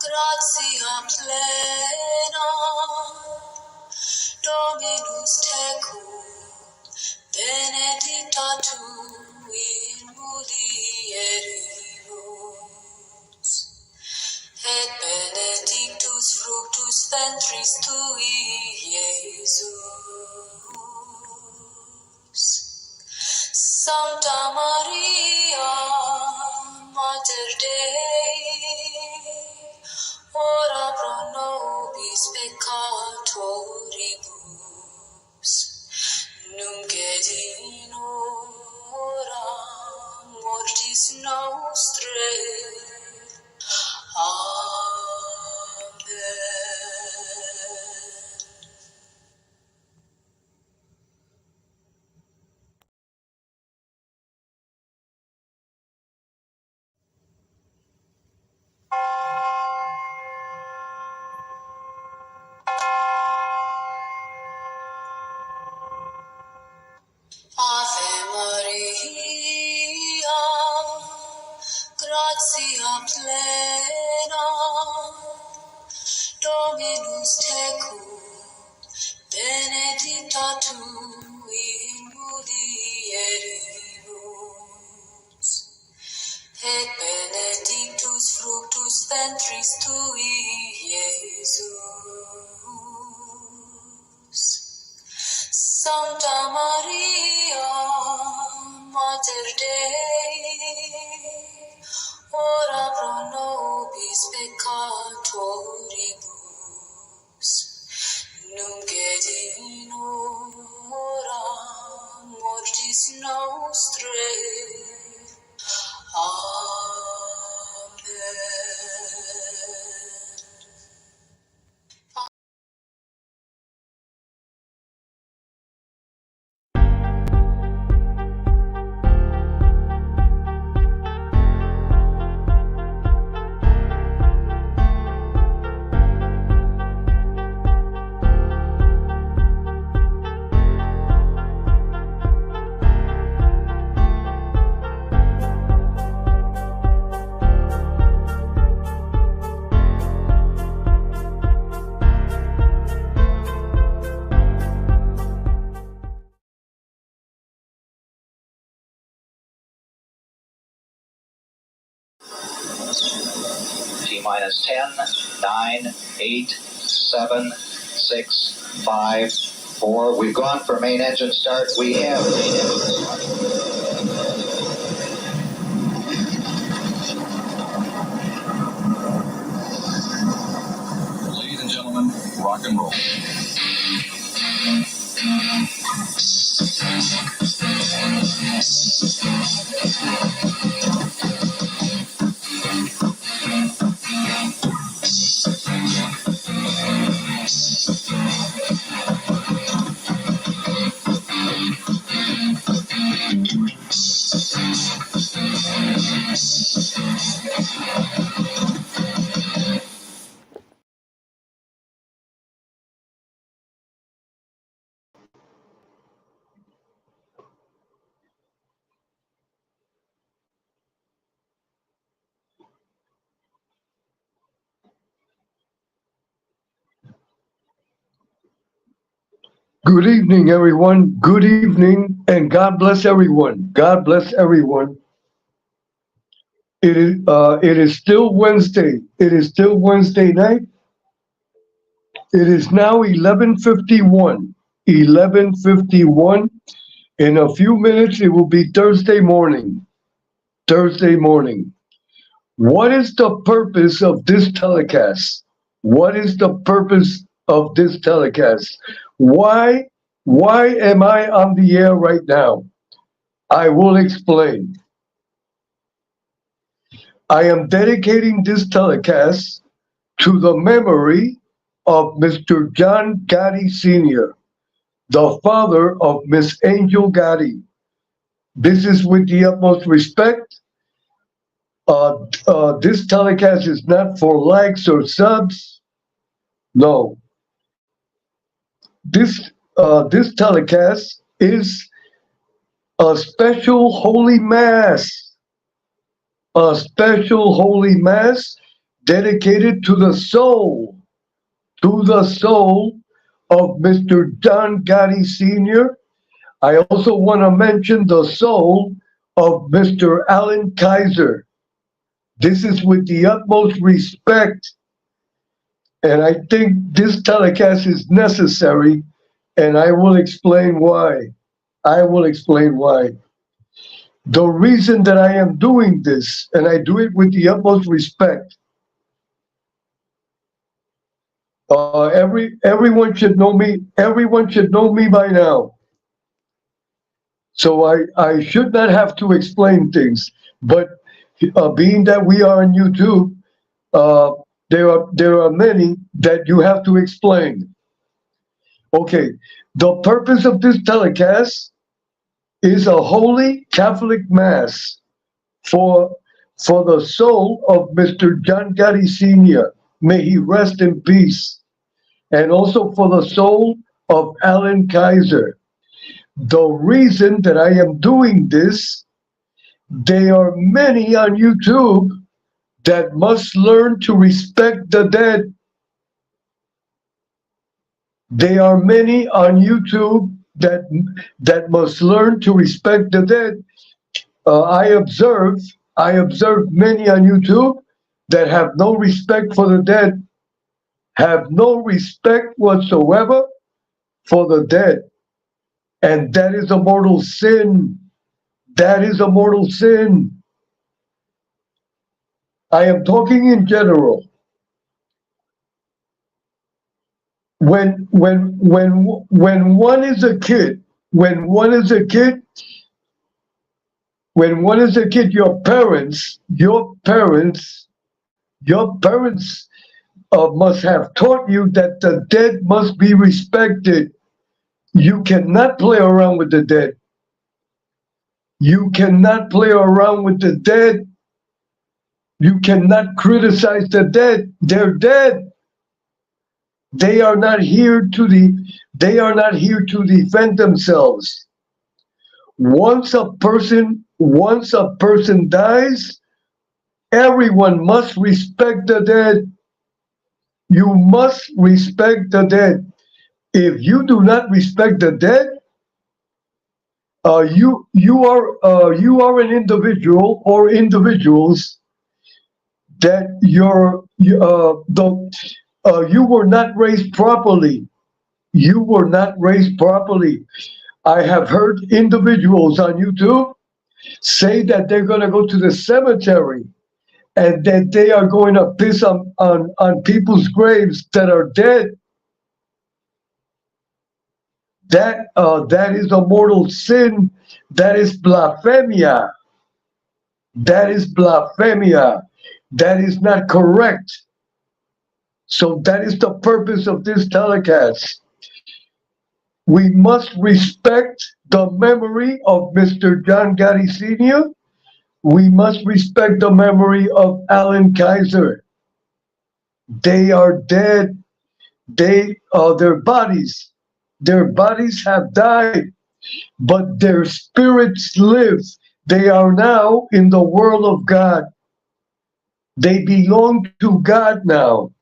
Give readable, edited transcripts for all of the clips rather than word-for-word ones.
gratia plena, Dominus tecum, benedicta tu in mulieribus, et benedictus fructus ventris tui, Iesus. Sancta Maria, Mater Dei, ora pro nobis peccatoribus, nunc et in hora mortis nostrae. Amen. Ave Maria, gratia plena, Dominus tecum, benedicta tu in mulieribus, et benedictus fructus ventris tui, Iesus. Sancta Maria, Mater Dei, ora pro nobis peccatoribus, nunc et in hora mortis nostrae. Amen. T-minus 10, 9, 8, 7, 6, 5, 4. We've gone for main engine start. We have main engine start. Ladies and gentlemen, rock and roll. Good evening, everyone. Good evening, and God bless everyone. God bless everyone. It is still Wednesday. It is still Wednesday night. It is now 11:51. 11:51. In a few minutes, it will be Thursday morning. Thursday morning. What is the purpose of this telecast? What is the purpose of this telecast? Why am I on the air right now? I will explain. I am dedicating this telecast to the memory of Mr. John Gotti Sr., the father of Miss Angel Gotti. This is with the utmost respect. This telecast is not for likes or subs. No. This telecast is a special holy mass a special holy mass dedicated to the soul of Mr. John Gotti Sr. I also want to mention the soul of Mr. Alan Kaiser. This is with the utmost respect, and I think this telecast is necessary, and I will explain why. I will explain why. The reason that I am doing this, and I do it with the utmost respect, everyone should know me. Everyone should know me by now. So I should not have to explain things. But being that we are on YouTube, uh, there are many that you have to explain. Okay, the purpose of this telecast is a holy Catholic mass for for the soul of Mr. John Gotti Sr. May he rest in peace, and also for the soul of Alan Kaiser. The reason that I am doing this, there are many on YouTube that must learn to respect the dead. There are many on YouTube that must learn to respect the dead. I observe many on YouTube that have no respect for the dead, have no respect whatsoever for the dead, and that is a mortal sin. That is a mortal sin. I am talking in general. When one is a kid, when one is a kid, when one is a kid, your parents must have taught you that the dead must be respected. You cannot play around with the dead. You cannot play around with the dead. You cannot criticize the dead. They're dead. They are not here to defend themselves. Once a person dies, everyone must respect the dead. You must respect the dead. If you do not respect the dead, you are an individual or individuals that you were not raised properly. You were not raised properly. I have heard individuals on YouTube say that they're going to go to the cemetery and that they are going to piss on people's graves that are dead. That is a mortal sin. That is blasphemia. That is blasphemia. That is not correct. So that is the purpose of this telecast. We must respect the memory of Mr. John Gotti Sr. We must respect the memory of Alan Kaiser. They are dead. Their bodies have died, but their spirits live. They are now in the world of God. They belong to God now.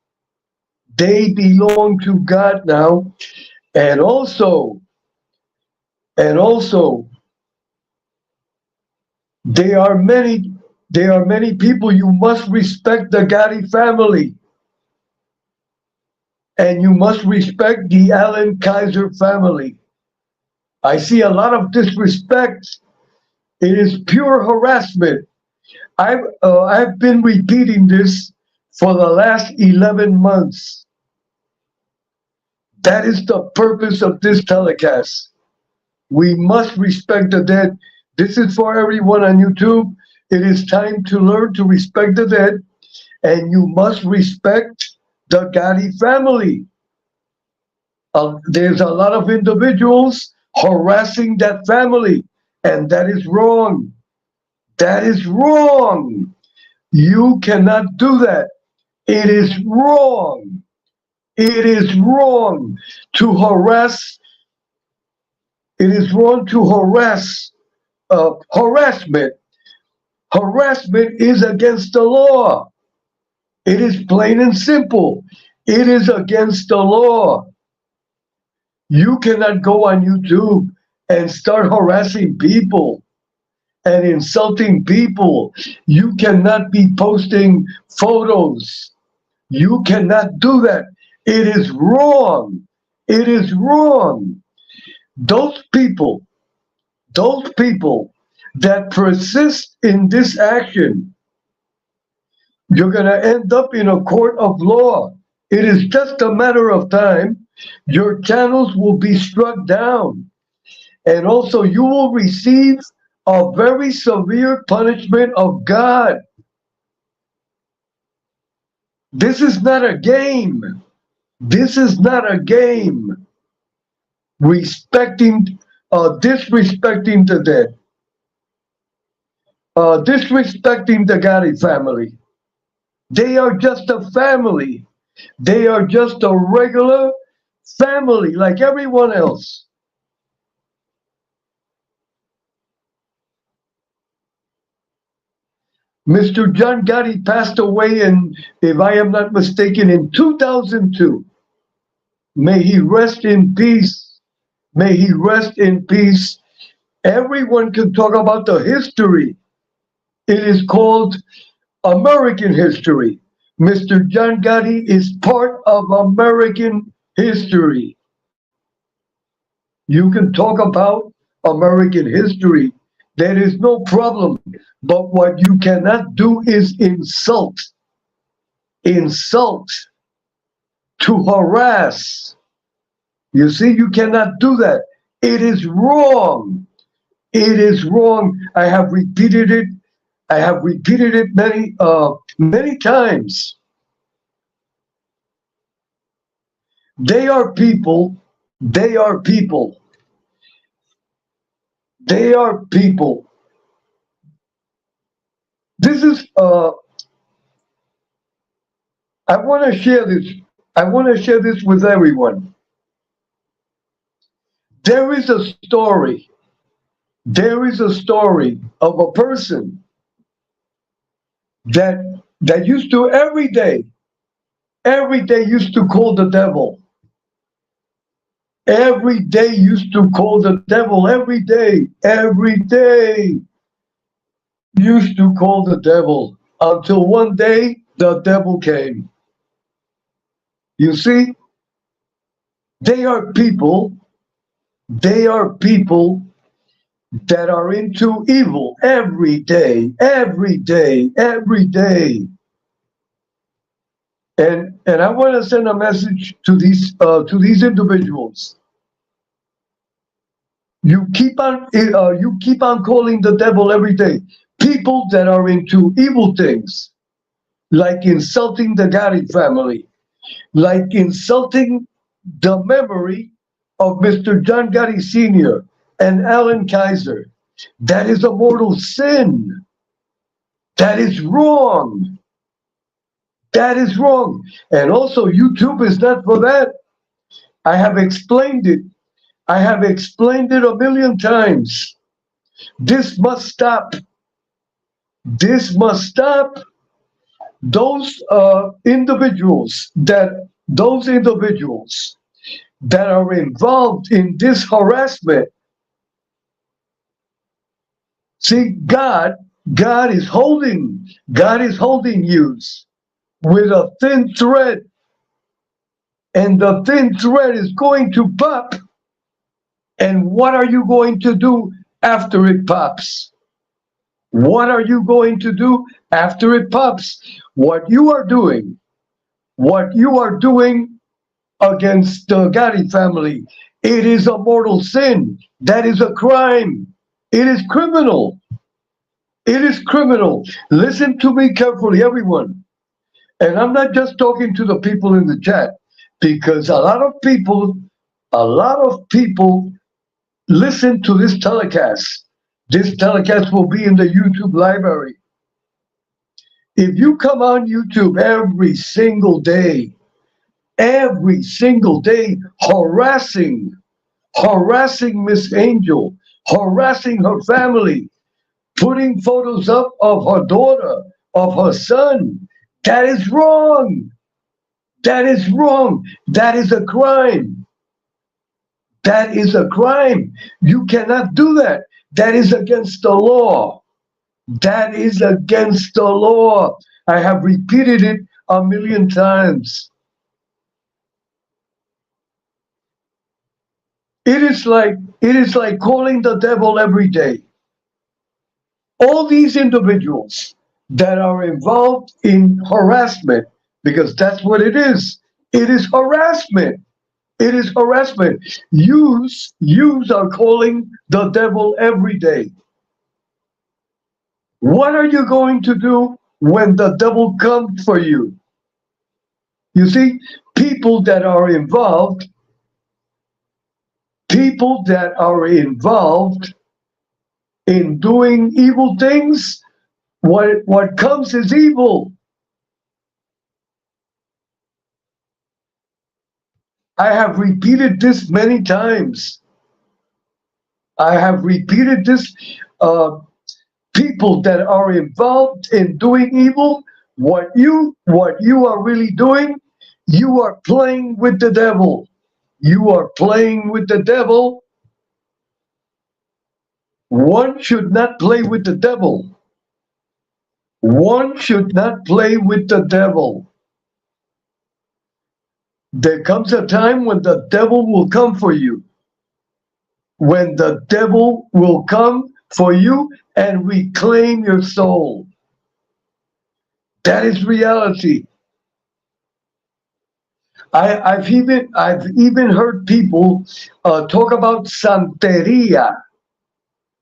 They belong to God now. And also, there are many people. You must respect the Gotti family. And you must respect the Alan Kaiser family. I see a lot of disrespect. It is pure harassment. I've been repeating this for the last 11 months. That is the purpose of this telecast. We must respect the dead. This is for everyone on YouTube. It is time to learn to respect the dead, and you must respect the Gotti family. There's a lot of individuals harassing that family, and that is wrong. That is wrong. You cannot do that. It is wrong. It is wrong to harass. It is wrong to harass. Harassment. Harassment is against the law. It is plain and simple. It is against the law. You cannot go on YouTube and start harassing people and insulting people. You cannot be posting photos. You cannot do that. It is wrong. It is wrong. Those people that persist in this action, you're going to end up in a court of law. It is just a matter of time. Your channels will be struck down. And also, you will receive a very severe punishment of God. This is not a game. This is not a game. Disrespecting the dead. Disrespecting the Gotti family. They are just a family. They are just a regular family like everyone else. Mr. John Gotti passed away in, if I am not mistaken, in 2002. May he rest in peace. May he rest in peace. Everyone can talk about the history. It is called American history. Mr. John Gotti is part of American history. You can talk about American history. There is no problem. But what you cannot do is insult. Insult. To harass. You see, you cannot do that. It is wrong. It is wrong. I have repeated it. I have repeated it many times. They are people. They are people. They are people. This is I want to share this. I want to share this with everyone. There is a story. There is a story of a person that used to every day used to call the devil. Every day used to call the devil. Every day used to call the devil until one day the devil came. You see, they are people that are into evil every day. And I want to send a message to these individuals. You keep on calling the devil every day. People that are into evil things, like insulting the Gotti family, like insulting the memory of Mr. John Gotti Sr. and Alan Kaiser. That is a mortal sin. That is wrong. That is wrong. And also, YouTube is not for that. I have explained it. I have explained it a million times. This must stop. This must stop. Those individuals that are involved in this harassment. See, God is holding you with a thin thread, and the thin thread is going to pop. And what are you going to do after it pops? What are you going to do after it pops? What you are doing against the Gotti family, it is a mortal sin. That is a crime. It is criminal. It is criminal. Listen to me carefully, everyone. And I'm not just talking to the people in the chat, because a lot of people listen to this telecast. This telecast will be in the YouTube library. If you come on YouTube every single day, harassing Miss Angel, harassing her family, putting photos up of her daughter, of her son. That is wrong. That is wrong. That is a crime. That is a crime. You cannot do that. That is against the law. That is against the law. I have repeated it a million times. It is like calling the devil every day. All these individuals that are involved in harassment, because that's what it is. It is harassment. It is harassment. Yous are calling the devil every day. What are you going to do when the devil comes for you? You see, people that are involved, people that are involved in doing evil things, what comes is evil. I have repeated this many times. I have repeated this. Uh, People that are involved in doing evil, what you are really doing, you are playing with the devil. You are playing with the devil. One should not play with the devil. One should not play with the devil. There comes a time when the devil will come for you. When the devil will come for you and reclaim your soul. That is reality. I've even heard people talk about santeria.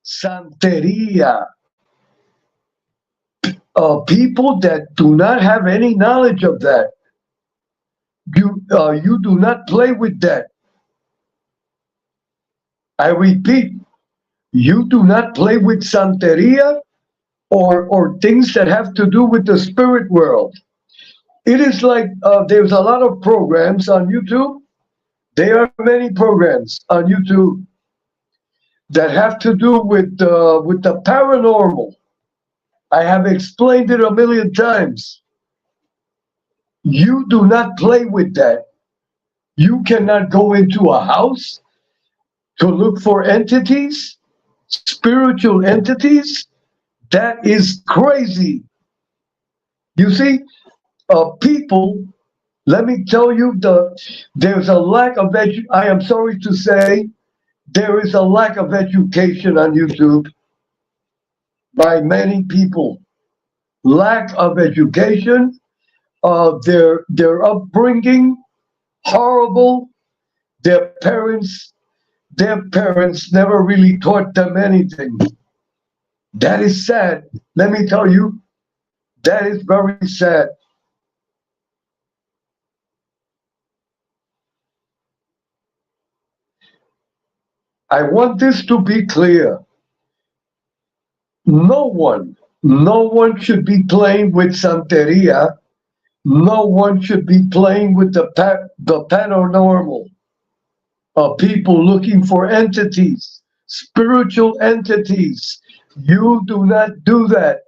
Santeria. People that do not have any knowledge of that. You do not play with that. I repeat, you do not play with santeria or things that have to do with the spirit world. It is like there's a lot of programs on YouTube. There are many programs on YouTube that have to do with the paranormal. I have explained it a million times. You do not play with that. You cannot go into a house to look for entities, spiritual entities. That is crazy. You see, people. Let me tell you, there's a lack of I am sorry to say, there is a lack of education on YouTube by many people. Lack of education, their upbringing horrible. Their parents never really taught them anything. That is sad. Let me tell you, that is very sad. I want this to be clear. No one should be playing with Santeria. No one should be playing with the paranormal. People looking for entities, spiritual entities. You do not do that.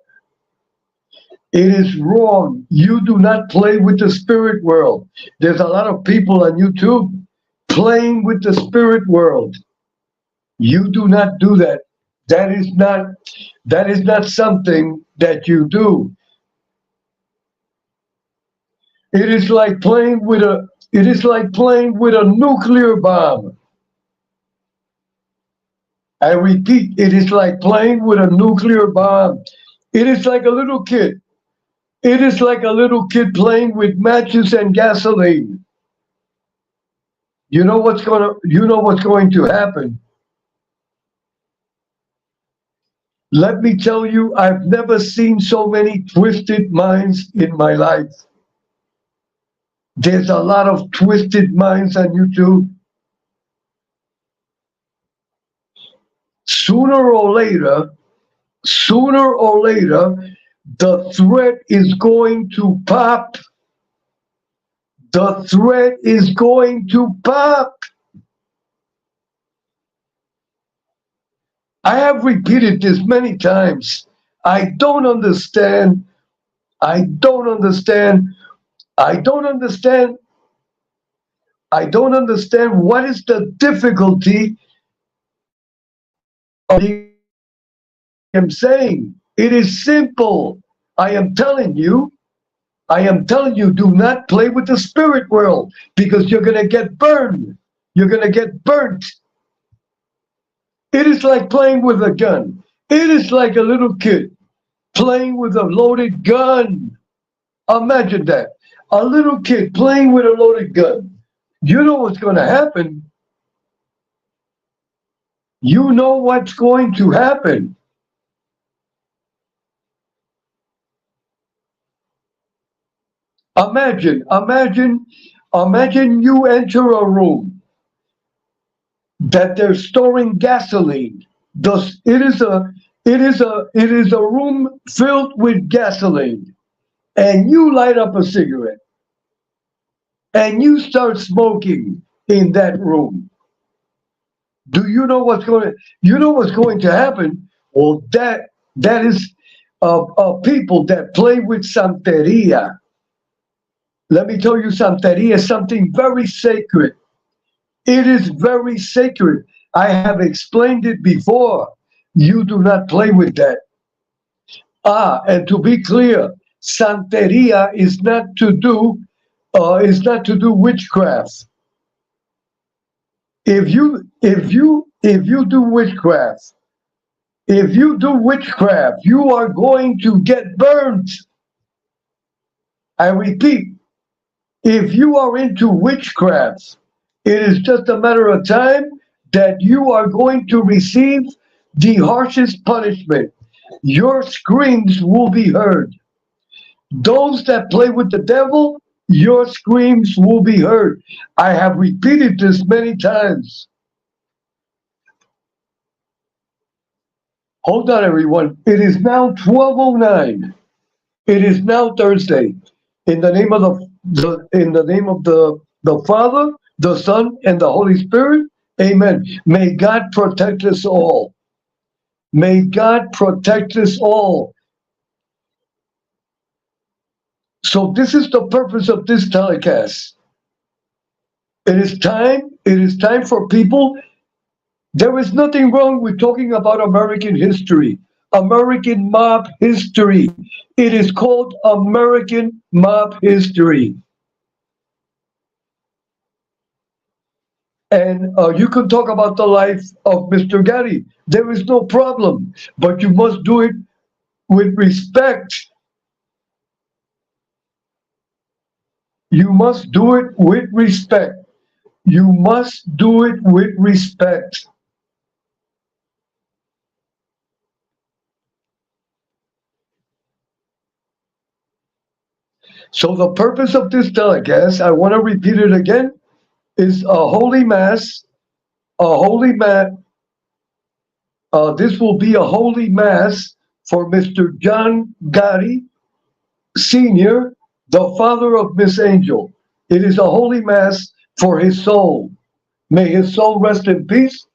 It is wrong. You do not play with the spirit world. There's a lot of people on YouTube playing with the spirit world. You do not do that. That is not something that you do. It is like playing with a nuclear bomb. I repeat, it is like playing with a nuclear bomb. It is like a little kid. It is like a little kid playing with matches and gasoline. You know what's going to happen. Let me tell you, I've never seen so many twisted minds in my life. There's a lot of twisted minds on YouTube. Sooner or later, sooner or later, the threat is going to pop. The threat is going to pop. I have repeated this many times. I don't understand. I don't understand. I don't understand. I don't understand what is the difficulty of I am saying. It is simple. I am telling you. I am telling you, do not play with the spirit world because you're going to get burned. You're going to get burnt. It is like playing with a gun. It is like a little kid playing with a loaded gun. Imagine that. A little kid playing with a loaded gun. You know what's going to happen. You know what's going to happen. Imagine you enter a room that they're storing gasoline. Thus, it is a room filled with gasoline, and you light up a cigarette, and you start smoking in that room. Do you know what's going? You know what's going to happen? Well, that is people that play with Santeria. Let me tell you, Santeria is something very sacred. It is very sacred. I have explained it before. You do not play with that. And to be clear, Santeria is not to do witchcraft. If you do witchcraft, you are going to get burned. I repeat, if you are into witchcraft, it is just a matter of time that you are going to receive the harshest punishment. Your screams will be heard. Those that play with the devil, your screams will be heard. I have repeated this many times. Hold on, everyone. It is now 12:09. It is now Thursday. In the name of the Father, the Son, and the Holy Spirit. Amen. May God protect us all. May God protect us all. So this is the purpose of this telecast. It is time for people. There is nothing wrong with talking about American history, American mob history. It is called American mob history. And you can talk about the life of Mr. Gotti. There is no problem, but you must do it with respect. You must do it with respect. You must do it with respect. So the purpose of this telecast, I want to repeat it again, is a holy mass. A holy mass. This will be a holy mass for Mr. John Gotti Sr., the father of Miss Angel. It is a holy mass for his soul. May his soul rest in peace,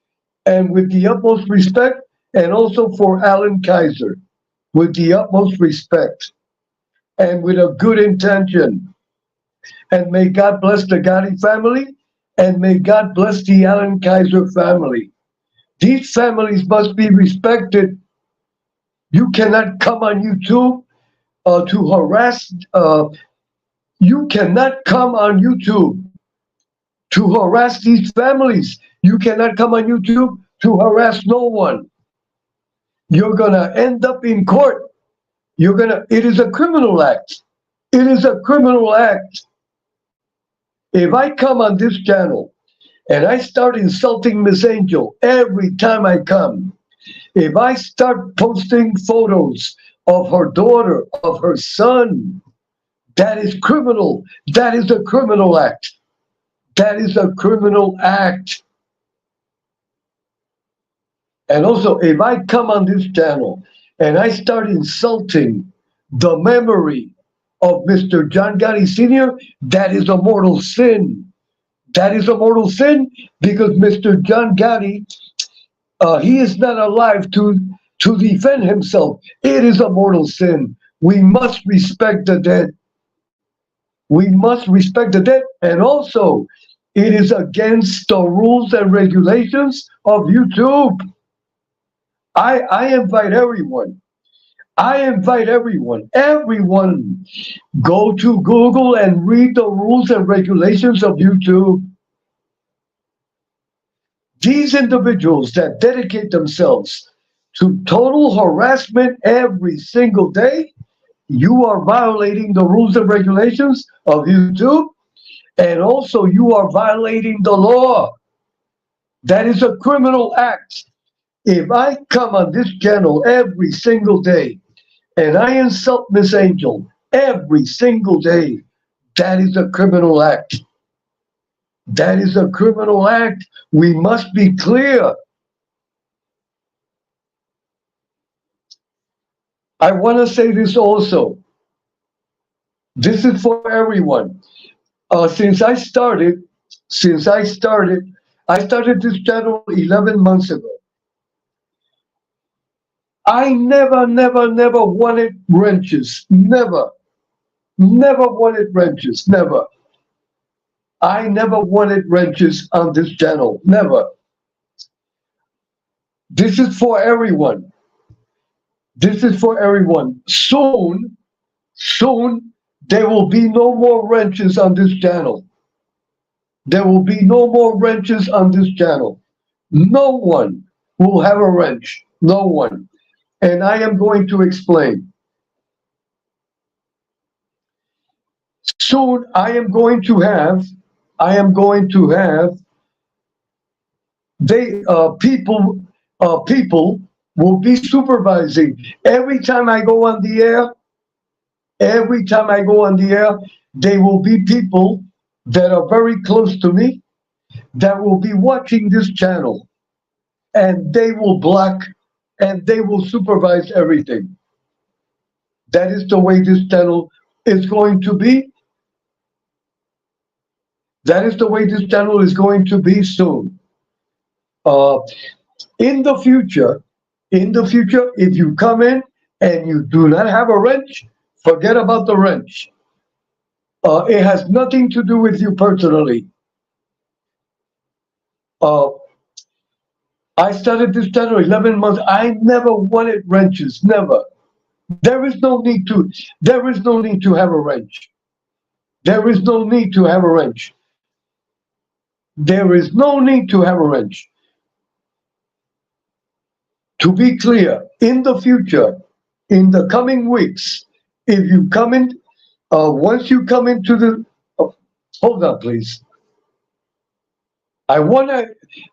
and with the utmost respect, and also for Alan Kaiser, with the utmost respect, and with a good intention. And may God bless the Gotti family, and may God bless the Alan Kaiser family. These families must be respected. You cannot come on YouTube to harass. You cannot come on YouTube to harass these families. You cannot come on YouTube to harass no one. You're gonna end up in court. It is a criminal act. It is a criminal act. If I come on this channel and I start insulting Miss Angel every time I come, if I start posting photos of her daughter, of her son, that is criminal. That is a criminal act. That is a criminal act. And also, if I come on this channel and I start insulting the memory of Mr. John Gotti Sr., that is a mortal sin. That is a mortal sin because Mr. John Gotti He is not alive to defend himself. It is a mortal sin. We must respect the dead. We must respect the dead. And also, it is against the rules and regulations of YouTube. I invite everyone. I invite everyone, go to Google and read the rules and regulations of YouTube. These individuals that dedicate themselves to total harassment every single day, you are violating the rules and regulations of YouTube, and also you are violating the law. That is a criminal act. If I come on this channel every single day and I insult Miss Angel every single day, that is a criminal act. That is a criminal act. We must be clear. I want to say this also. This is for everyone. Since I started this channel 11 months ago. I never wanted wrenches. Never wanted wrenches. Never. I never wanted wrenches on this channel. Never. This is for everyone. This is for everyone. Soon, there will be no more wrenches on this channel. There will be no more wrenches on this channel. No one will have a wrench. No one. And I am going to explain. Soon I am going to have people will be supervising every time I go on the air. Every time I go on the air, there will be people that are very close to me that will be watching this channel, and they will block and they will supervise everything. That is the way this channel is going to be. That is the way this channel is going to be soon. In the future, if you come in and you do not have a wrench, forget about the wrench. It has nothing to do with you personally. I started this channel 11 months. I never wanted wrenches. Never. There is no need to have a wrench. There is no need to have a wrench. There is no need to have a wrench. To be clear, in the future, in the coming weeks, if you come in, once you come into the, hold on, please.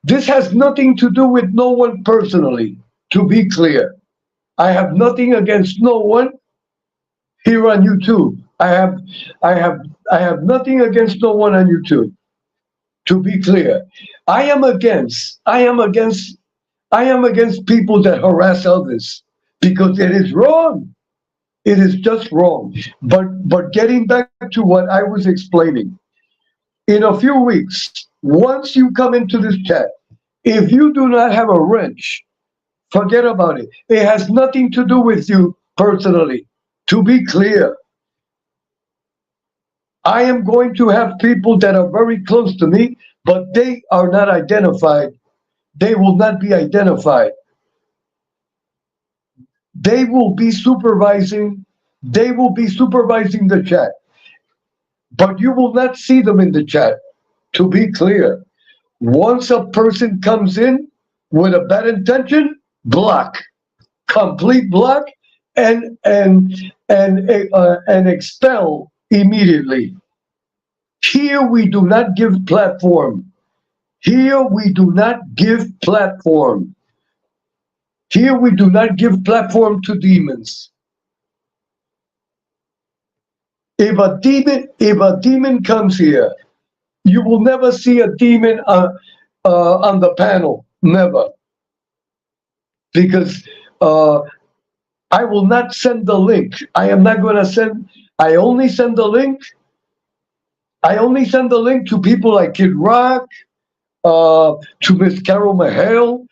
This has nothing to do with no one personally, to be clear. I have nothing against no one here on YouTube. I have nothing against no one on YouTube. To be clear, I am against people that harass others, because it is wrong. It is just wrong. But getting back to what I was explaining, in a few weeks, once you come into this chat, if you do not have a wrench, forget about it. It has nothing to do with you personally. To be clear, I am going to have people that are very close to me, but they are not identified. They will not be identified. They will be supervising the chat, but you will not see them in the chat. To be clear, once a person comes in with a bad intention, block, complete block, and expel immediately. Here we do not give platform. Here we do not give platform. Here we do not give platform to demons. If a demon comes here, you will never see a demon on the panel. Never. Because I will not send the link. I am not going to send. I only send the link to people like Kid Rock, to Miss Carol Mahale,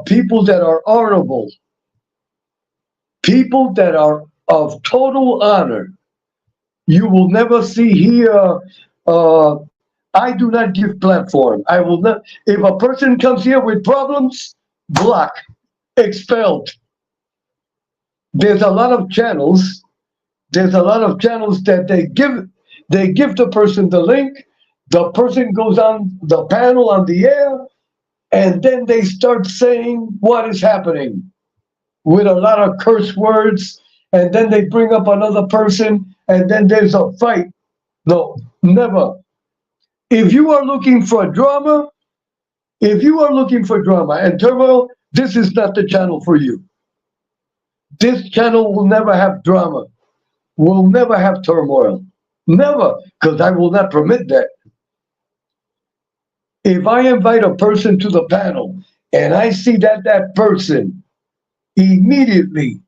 people that are honorable, people that are of total honor. You will never see here. Uh, I do not give platform. I will not. If a person comes here with problems, block, expelled. There's a lot of channels. There's a lot of channels that they give the person the link. The person goes on the panel on the air, and then they start saying what is happening with a lot of curse words, and then they bring up another person, and then there's a fight. No, never. If you are looking for drama, if you are looking for drama and turmoil, this is not the channel for you. This channel will never have drama, will never have turmoil. Never, because I will not permit that. If I invite a person to the panel and I see that that person immediately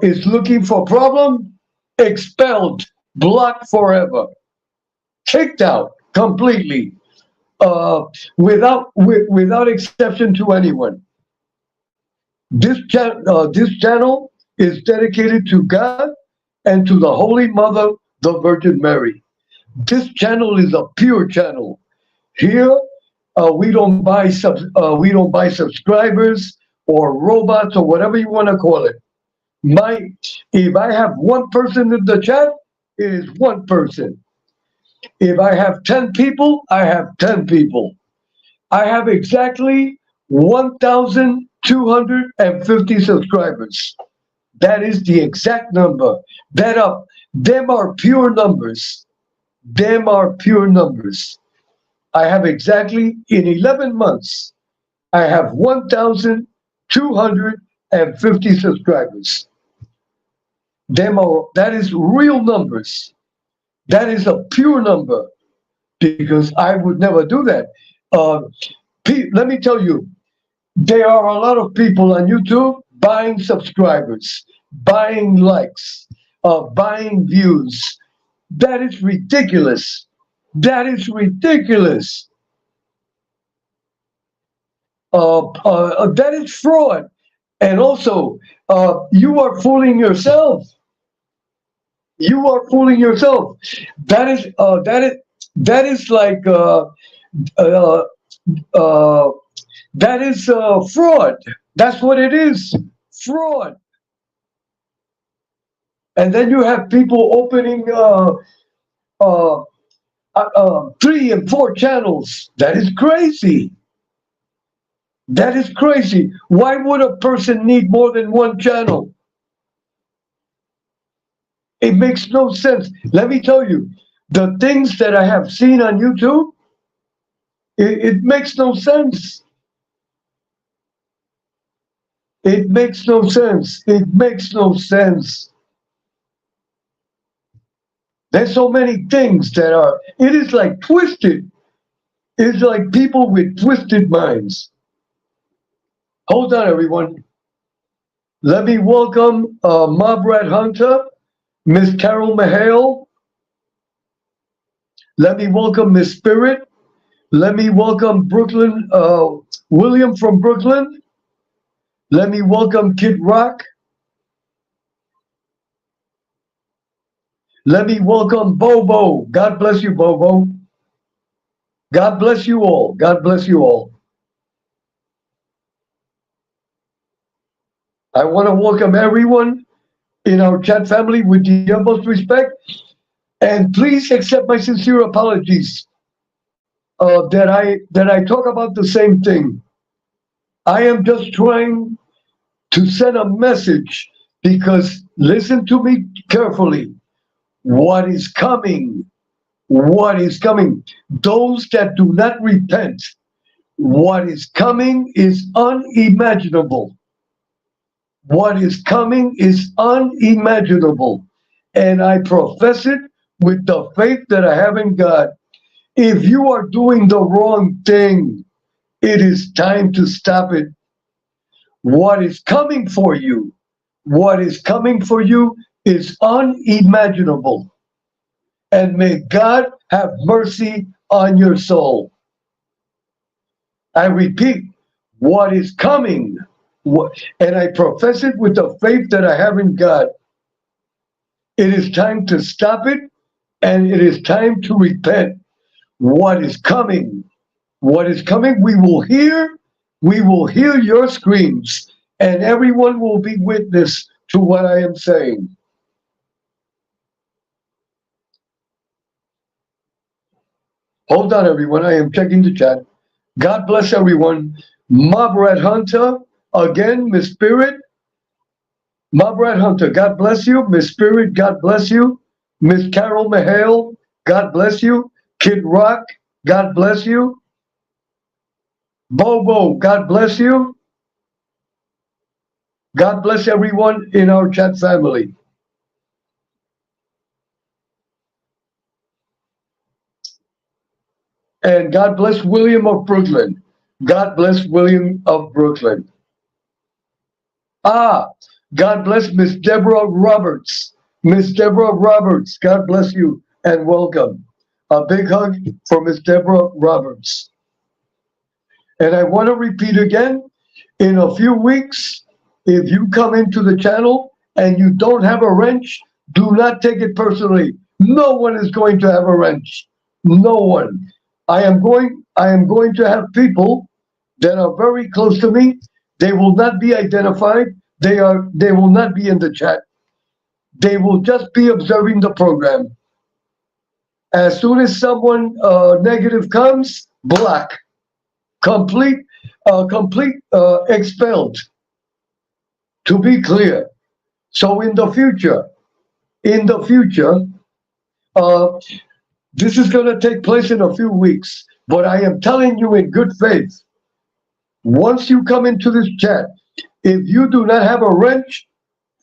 is looking for problem, expelled, blocked forever, kicked out completely, without exception to anyone. This channel is dedicated to God and to the Holy Mother, the Virgin Mary. This channel is a pure channel. Here, we don't buy subscribers or robots or whatever you want to call it. If I have one person in the chat, it is one person. If I have 10 people, I have 10 people. I have exactly 1,250 subscribers. That is the exact number. Them are pure numbers. Them are pure numbers. I have exactly, in 11 months, I have 1,250 subscribers. That is real numbers. That is a pure number, because I would never do that. Let me tell you, there are a lot of people on YouTube buying subscribers, buying likes, buying views. That is ridiculous. That is ridiculous. That is fraud. And also, you are fooling yourself. You are fooling yourself. That is like that is fraud. That's what it is. Fraud. And then you have people opening 3 and 4 channels. That is crazy. That is crazy. Why would a person need more than one channel? It makes no sense. Let me tell you, the things that I have seen on YouTube, it makes no sense. It makes no sense. It makes no sense. There's so many things that are, it is like twisted. It's like people with twisted minds. Hold on, everyone. Let me welcome Mob Rat Hunter, Miss Carol Mahale. Let me welcome Miss Spirit. Let me welcome Brooklyn, William from Brooklyn. Let me welcome Kid Rock. Let me welcome Bobo. God bless you, Bobo. God bless you all. God bless you all. I want to welcome everyone in our chat family with the utmost respect. And please accept my sincere apologies that I talk about the same thing. I am just trying to send a message, because listen to me carefully. What is coming? What is coming? Those that do not repent, what is coming is unimaginable. What is coming is unimaginable. And I profess it with the faith that I have in God. If you are doing the wrong thing, it is time to stop it. What is coming for you? What is coming for you is unimaginable. And may God have mercy on your soul. I repeat, what is coming. And I profess it with the faith that I have in God. It is time to stop it, and it is time to repent. What is coming? What is coming? We will hear your screams, and everyone will be witness to what I am saying. Hold on, everyone. I am checking the chat. God bless everyone. Mob Rat Hunter, again, Miss Spirit. Mob Rat Hunter, God bless you. Miss Spirit, God bless you. Miss Carol Mahale, God bless you. Kid Rock, God bless you. Bobo, God bless you. God bless everyone in our chat family. And God bless William of Brooklyn. God bless William of Brooklyn. Ah, God bless Miss Deborah Roberts. Miss Deborah Roberts, God bless you and welcome. A big hug for Miss Deborah Roberts. And I want to repeat again, in a few weeks, if you come into the channel and you don't have a wrench, do not take it personally. No one is going to have a wrench. No one. I am going to have people that are very close to me. They will not be identified. They will not be in the chat. They will just be observing the program. As soon as someone negative comes, block. Complete expelled, to be clear. So in the future, uh, this is going to take place in a few weeks, but I am telling you in good faith, once you come into this chat, if you do not have a wrench,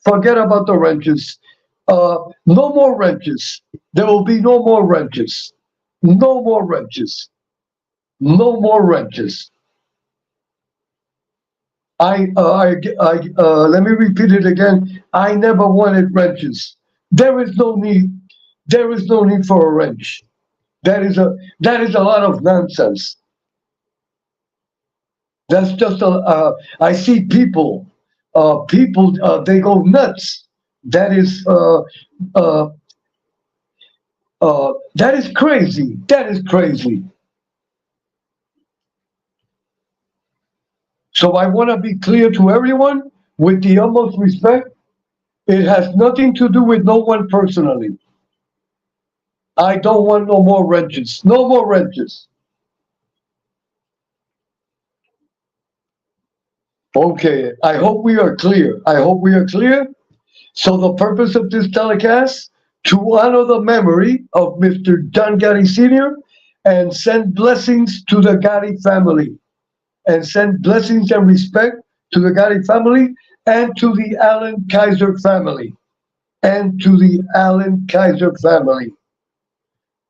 forget about the wrenches. No more wrenches. There will be no more wrenches. No more wrenches. No more wrenches. Let me repeat it again. I never wanted wrenches. There is no need. There is no need for a wrench. That is a lot of nonsense. That's just I see people, they go nuts. That is, that is crazy. That is crazy. So I want to be clear to everyone with the utmost respect. It has nothing to do with no one personally. I don't want no more wrenches. No more wrenches. Okay, I hope we are clear. I hope we are clear. So the purpose of this telecast, to honor the memory of Mr. John Gotti Sr. and send blessings to the Gotti family. And send blessings and respect to the Gotti family and to the Allen Kaiser family. And to the Allen Kaiser family.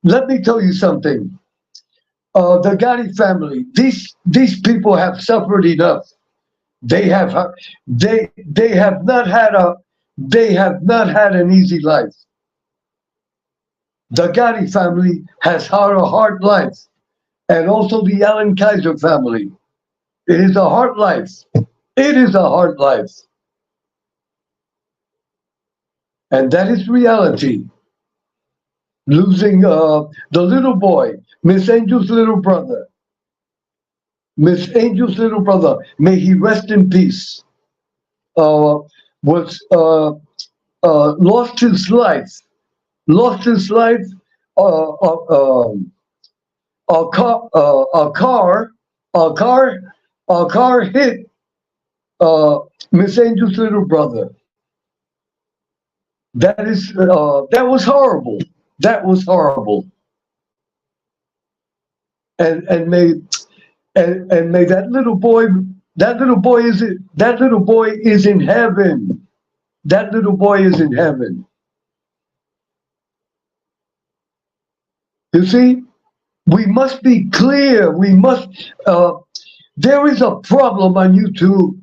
Let me tell you something. The Gotti family, these people have suffered enough. They have not had an easy life. The Gotti family has had a hard life, and also the Allen Kaiser family. It is a hard life. It is a hard life, and that is reality. Losing the little boy, Miss Angel's little brother. Miss Angel's little brother, may he rest in peace. Was lost his life. Lost his life. A car hit Miss Angel's little brother. That was horrible. That was horrible. And may that little boy is in heaven. That little boy is in heaven. You see, we must be clear. We must. There is a problem on YouTube,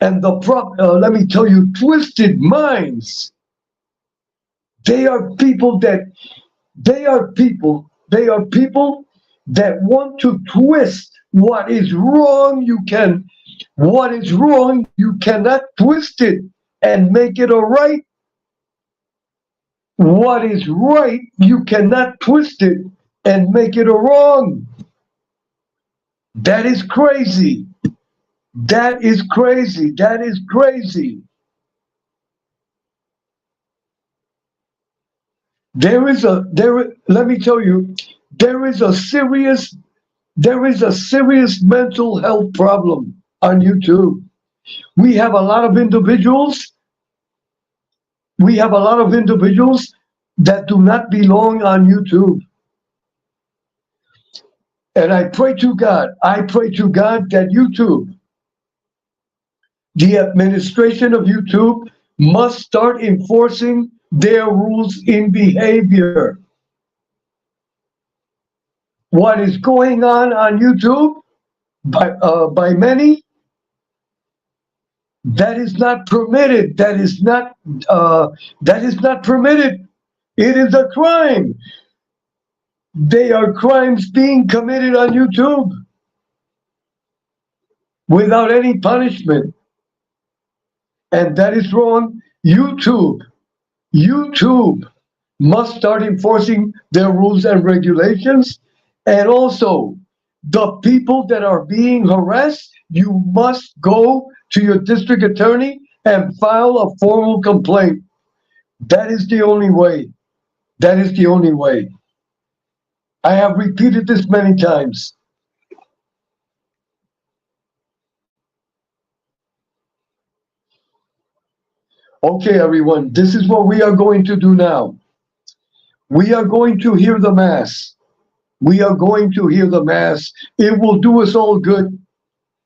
and let me tell you, twisted minds. They are people that want to twist What is wrong, what is wrong, you cannot twist it and make it all right. What is right, you cannot twist it and make it a wrong. That is crazy. That is crazy. That is crazy. Let me tell you, there is a serious mental health problem on YouTube. We have a lot of individuals, that do not belong on YouTube. And I pray to God that YouTube, the administration of YouTube, must start enforcing their rules in behavior. What is going on YouTube by many, that is not permitted. That is not permitted. It is a crime. They are crimes being committed on YouTube without any punishment. And that is wrong. YouTube must start enforcing their rules and regulations. And also, the people that are being harassed, you must go to your district attorney and file a formal complaint. That is the only way. That is the only way. I have repeated this many times. Okay, everyone, this is what we are going to do now. We are going to hear the Mass. We are going to hear the Mass. It will do us all good.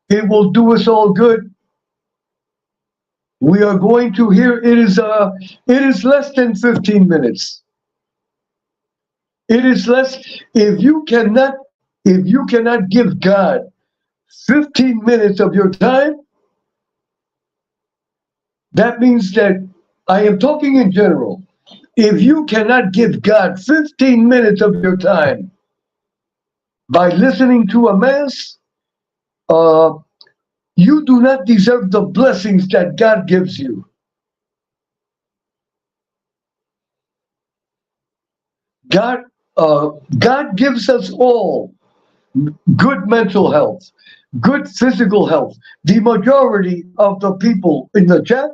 It will do us all good. We are going to hear, it is less than 15 minutes. It is less. If you cannot give God 15 minutes of your time, that means that, I am talking in general. If you cannot give God 15 minutes of your time by listening to a Mass, you do not deserve the blessings that God gives you. God gives us all good mental health, good physical health. The majority of the people in the chat,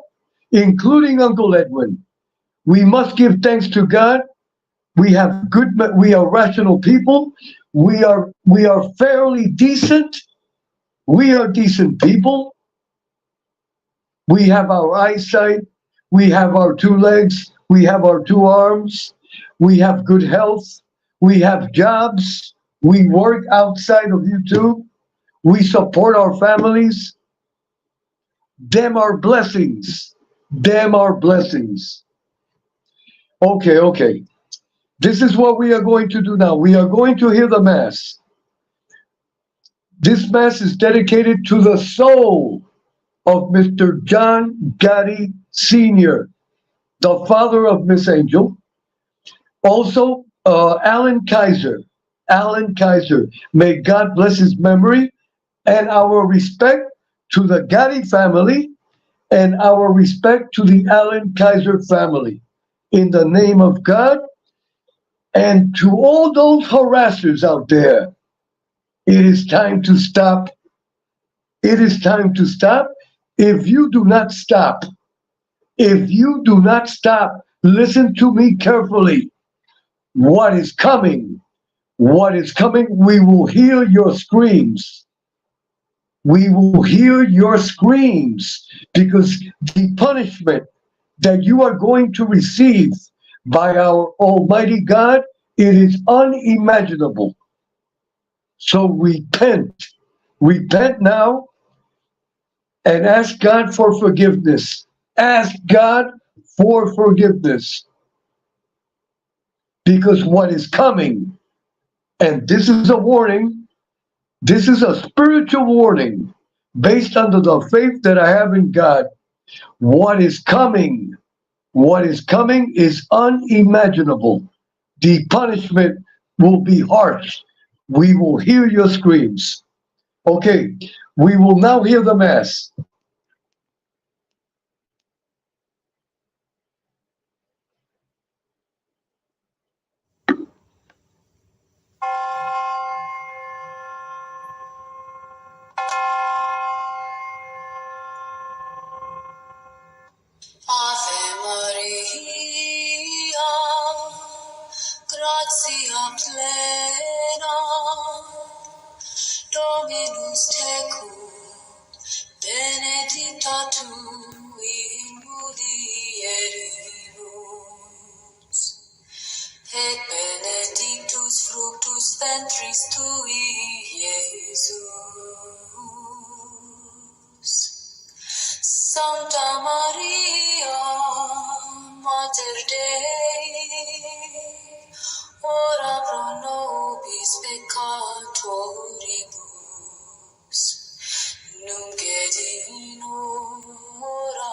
including Uncle Edwin, we must give thanks to God. We are rational people. We are fairly decent. We are decent people. We have our eyesight. We have our two legs. We have our two arms. We have good health. We have jobs. We work outside of YouTube. We support our families. Them are blessings. Them are blessings. Okay. This is what we are going to do now. We are going to hear the Mass. This Mass is dedicated to the soul of Mr. John Gotti Sr., the father of Miss Angel. Also, Alan Kaiser. May God bless his memory, and our respect to the Gotti family and our respect to the Alan Kaiser family. In the name of God, and to all those harassers out there, it is time to stop. It is time to stop. If you do not stop, listen to me carefully. What is coming? We will hear your screams. We will hear your screams, because the punishment that you are going to receive by our Almighty God, it is unimaginable. So repent now, and ask God for forgiveness. Ask God for forgiveness. Because what is coming, and this is a warning, this is a spiritual warning based on the faith that I have in God. What is coming is unimaginable. The punishment will be harsh. We will hear your screams. Okay, we will now hear the Mass. Ave Maria, gratia plena, Dominus tecum, benedicta tu in mulieribus, et benedictus fructus ventris tui, Iesus. Sancta Maria, Mater Dei, ora pro nobis peccatoribus, nunc et in hora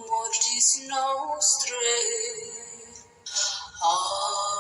mortis nostrae. Amen.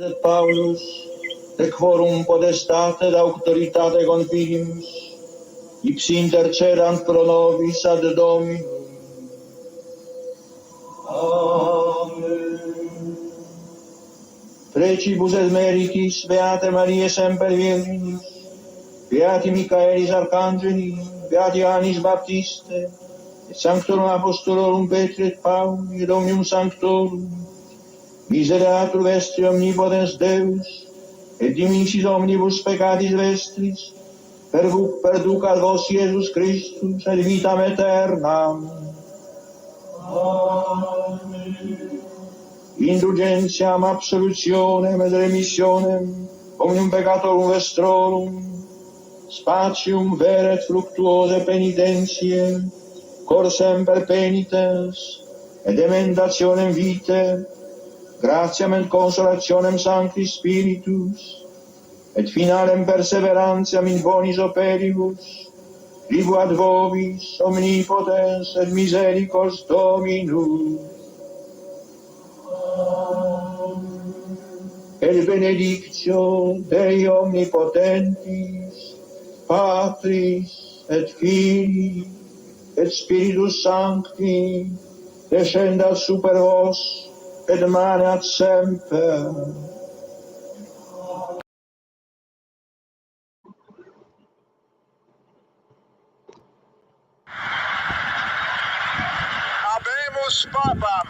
et Paulus, et quorum potestate et auctoritate confinimus, ipsi intercedant pro nobis ad Dominum. Amen. Precibus et meritis Beate Mariae semper Virginis, Beati Michaelis Arcangeli, Beati Annis Baptiste, et Sanctorum Apostolorum Petri et Pauli, et Omnium Sanctorum, misereatur vestri omnipotens Deus, et dimissis omnibus peccatis vestris, perducat vos Iesus Christus, et vitam aeternam. Amen. Indulgentiam, absolutionem et remissionem omnium peccatorum vestrorum, spatium vere et fructuose penitentiae, cor semper penitens, et emendationem vitae, gratiam et consolationem Sancti Spiritus, et finalem perseverantiam in bonis operibus, tribuat vobis omnipotens et misericors Dominus. Et benedictio Dei omnipotentis, Patris et Filii et Spiritus Sancti, descendat super vos et maneat semper. Habemus Papam.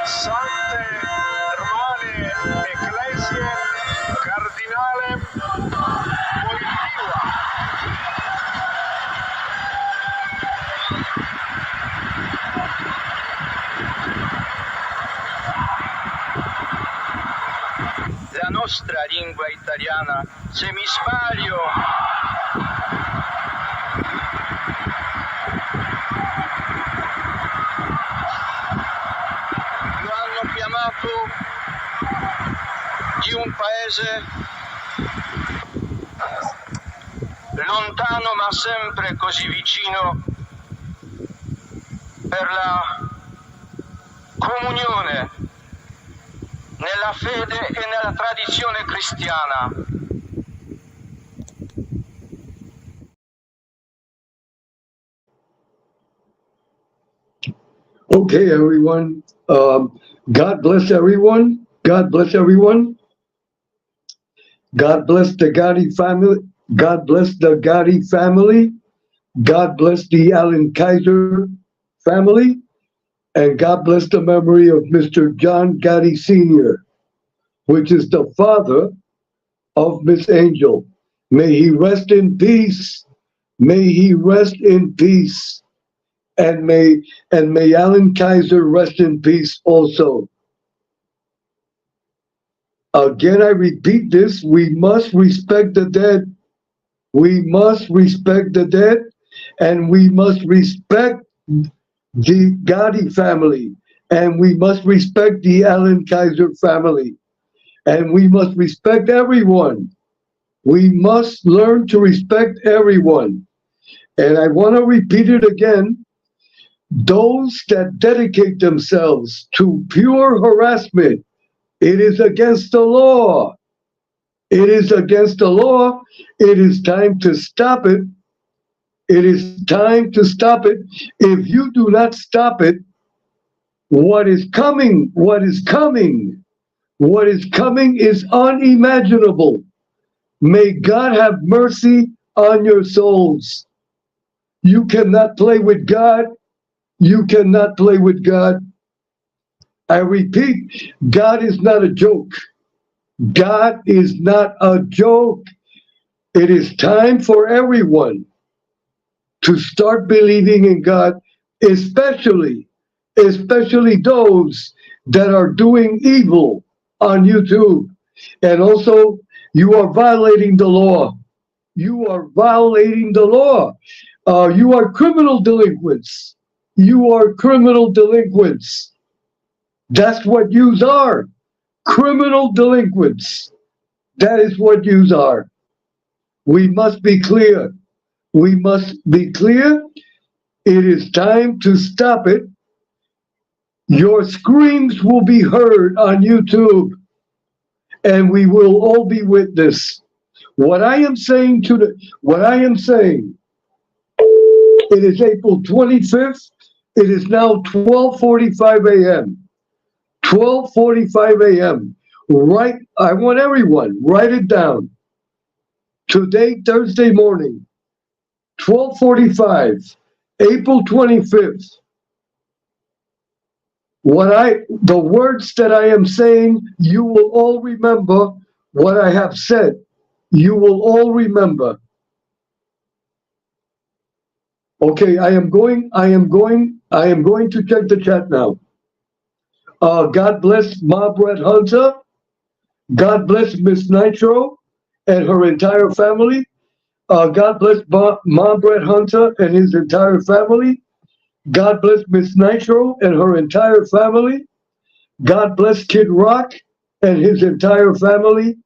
Sancte Hermane Ecclesiae Cardinalem Wojtyła. La nostra lingua italiana, se mi sbaglio, lo hanno chiamato di un paese lontano ma sempre così vicino per la comunione nella fede e nella tradizione cristiana. Okay, everyone. God bless everyone. God bless everyone. God bless the Gotti family. God bless the Gotti family. God bless the Allen Kaiser family. And God bless the memory of Mr. John Gotti Sr., which is the father of Miss Angel. May he rest in peace. May he rest in peace. And may Alan Kaiser rest in peace also. Again, I repeat this, we must respect the dead. We must respect the dead, and we must respect the Gotti family, and we must respect the Alan Kaiser family, and we must respect everyone. We must learn to respect everyone. And I want to repeat it again. Those that dedicate themselves to pure harassment, it is against the law. It is against the law. It is time to stop it. It is time to stop it. If you do not stop it, what is coming is unimaginable. May God have mercy on your souls. You cannot play with God. You cannot play with God. I repeat, God is not a joke. God is not a joke. It is time for everyone to start believing in God, especially those that are doing evil on YouTube. And also, you are violating the law. You are violating the law. You are criminal delinquents. You are criminal delinquents. That's what yous are. Criminal delinquents. That is what yous are. We must be clear. We must be clear. It is time to stop it. Your screams will be heard on YouTube, and we will all be witness. What I am saying, it is April 25th. It is now 12:45 a.m. 12:45 a.m. Right, I want everyone, write it down. Today, Thursday morning, 12:45, April 25th. The words that I am saying, you will all remember what I have said. You will all remember. Okay, I am going to check the chat now. God bless Margaret Hunter. God bless Miss Nitro and her entire family. God bless Margaret Hunter and his entire family. God bless Miss Nitro and her entire family. God bless Kid Rock and his entire family.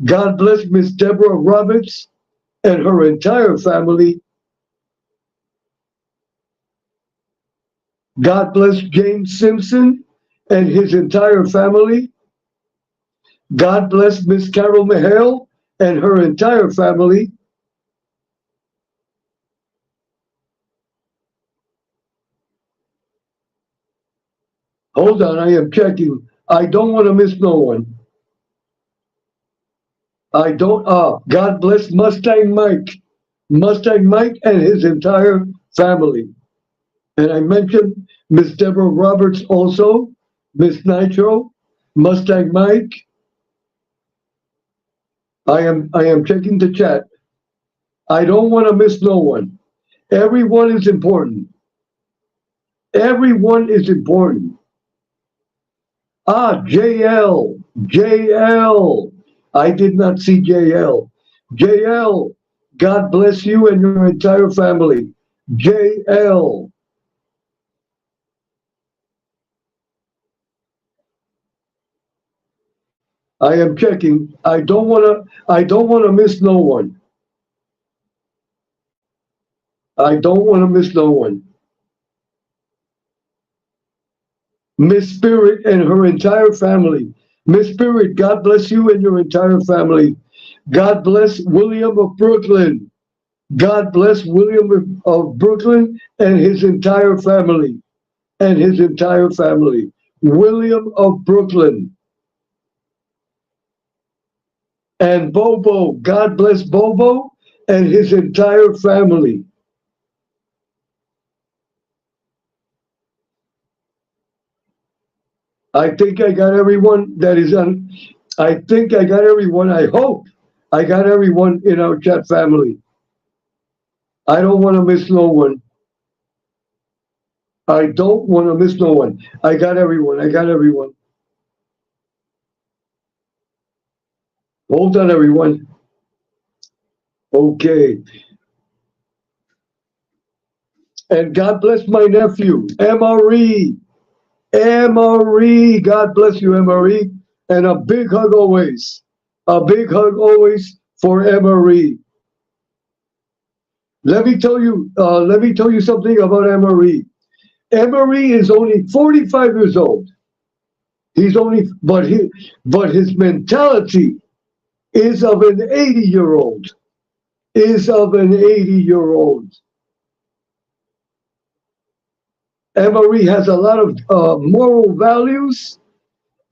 God bless Miss Deborah Roberts and her entire family. God bless James Simpson and his entire family. God bless Miss Carol Mihail and her entire family. Hold on, I am checking. I don't want to miss no one. God bless Mustang Mike and his entire family. And I mentioned Miss Deborah Roberts also, Miss Nitro, Mustang Mike. I am checking the chat. I don't want to miss no one. Everyone is important. Everyone is important. JL. I did not see JL. JL, God bless you and your entire family. JL. I am checking. I don't wanna miss no one. I don't wanna miss no one. Miss Spirit and her entire family. Miss Spirit, God bless you and your entire family. God bless William of Brooklyn. God bless William of Brooklyn and his entire family. And his entire family. William of Brooklyn. And Bobo, God bless Bobo and his entire family. I think I got everyone that is on. I think I got everyone. I hope I got everyone in our chat family. I don't want to miss no one. I don't want to miss no one. I got everyone. I got everyone. Hold on, everyone. Okay. And God bless my nephew, MRE. MRE. God bless you, MRE. And a big hug always. A big hug always for MRE. Let me tell you something about MRE. MRE is only 45 years old. But his mentality is of an 80-year-old. Is of an 80-year-old. MRE has a lot of moral values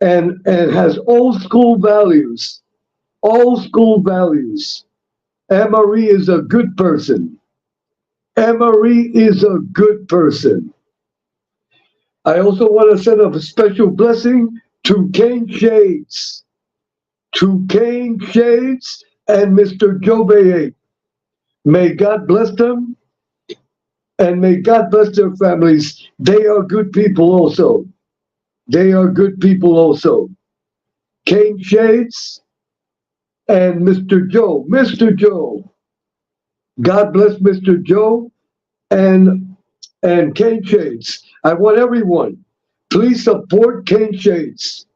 and has old school values. Old school values. MRE is a good person. MRE is a good person. I also want to send a special blessing to Kane Shades. To Kane Shades and Mr. Joe Bay. May God bless them and may God bless their families. They are good people also. They are good people also. Kane Shades and Mr. Joe. Mr. Joe. God bless Mr. Joe and Kane Shades. I want everyone, please support Kane Shades.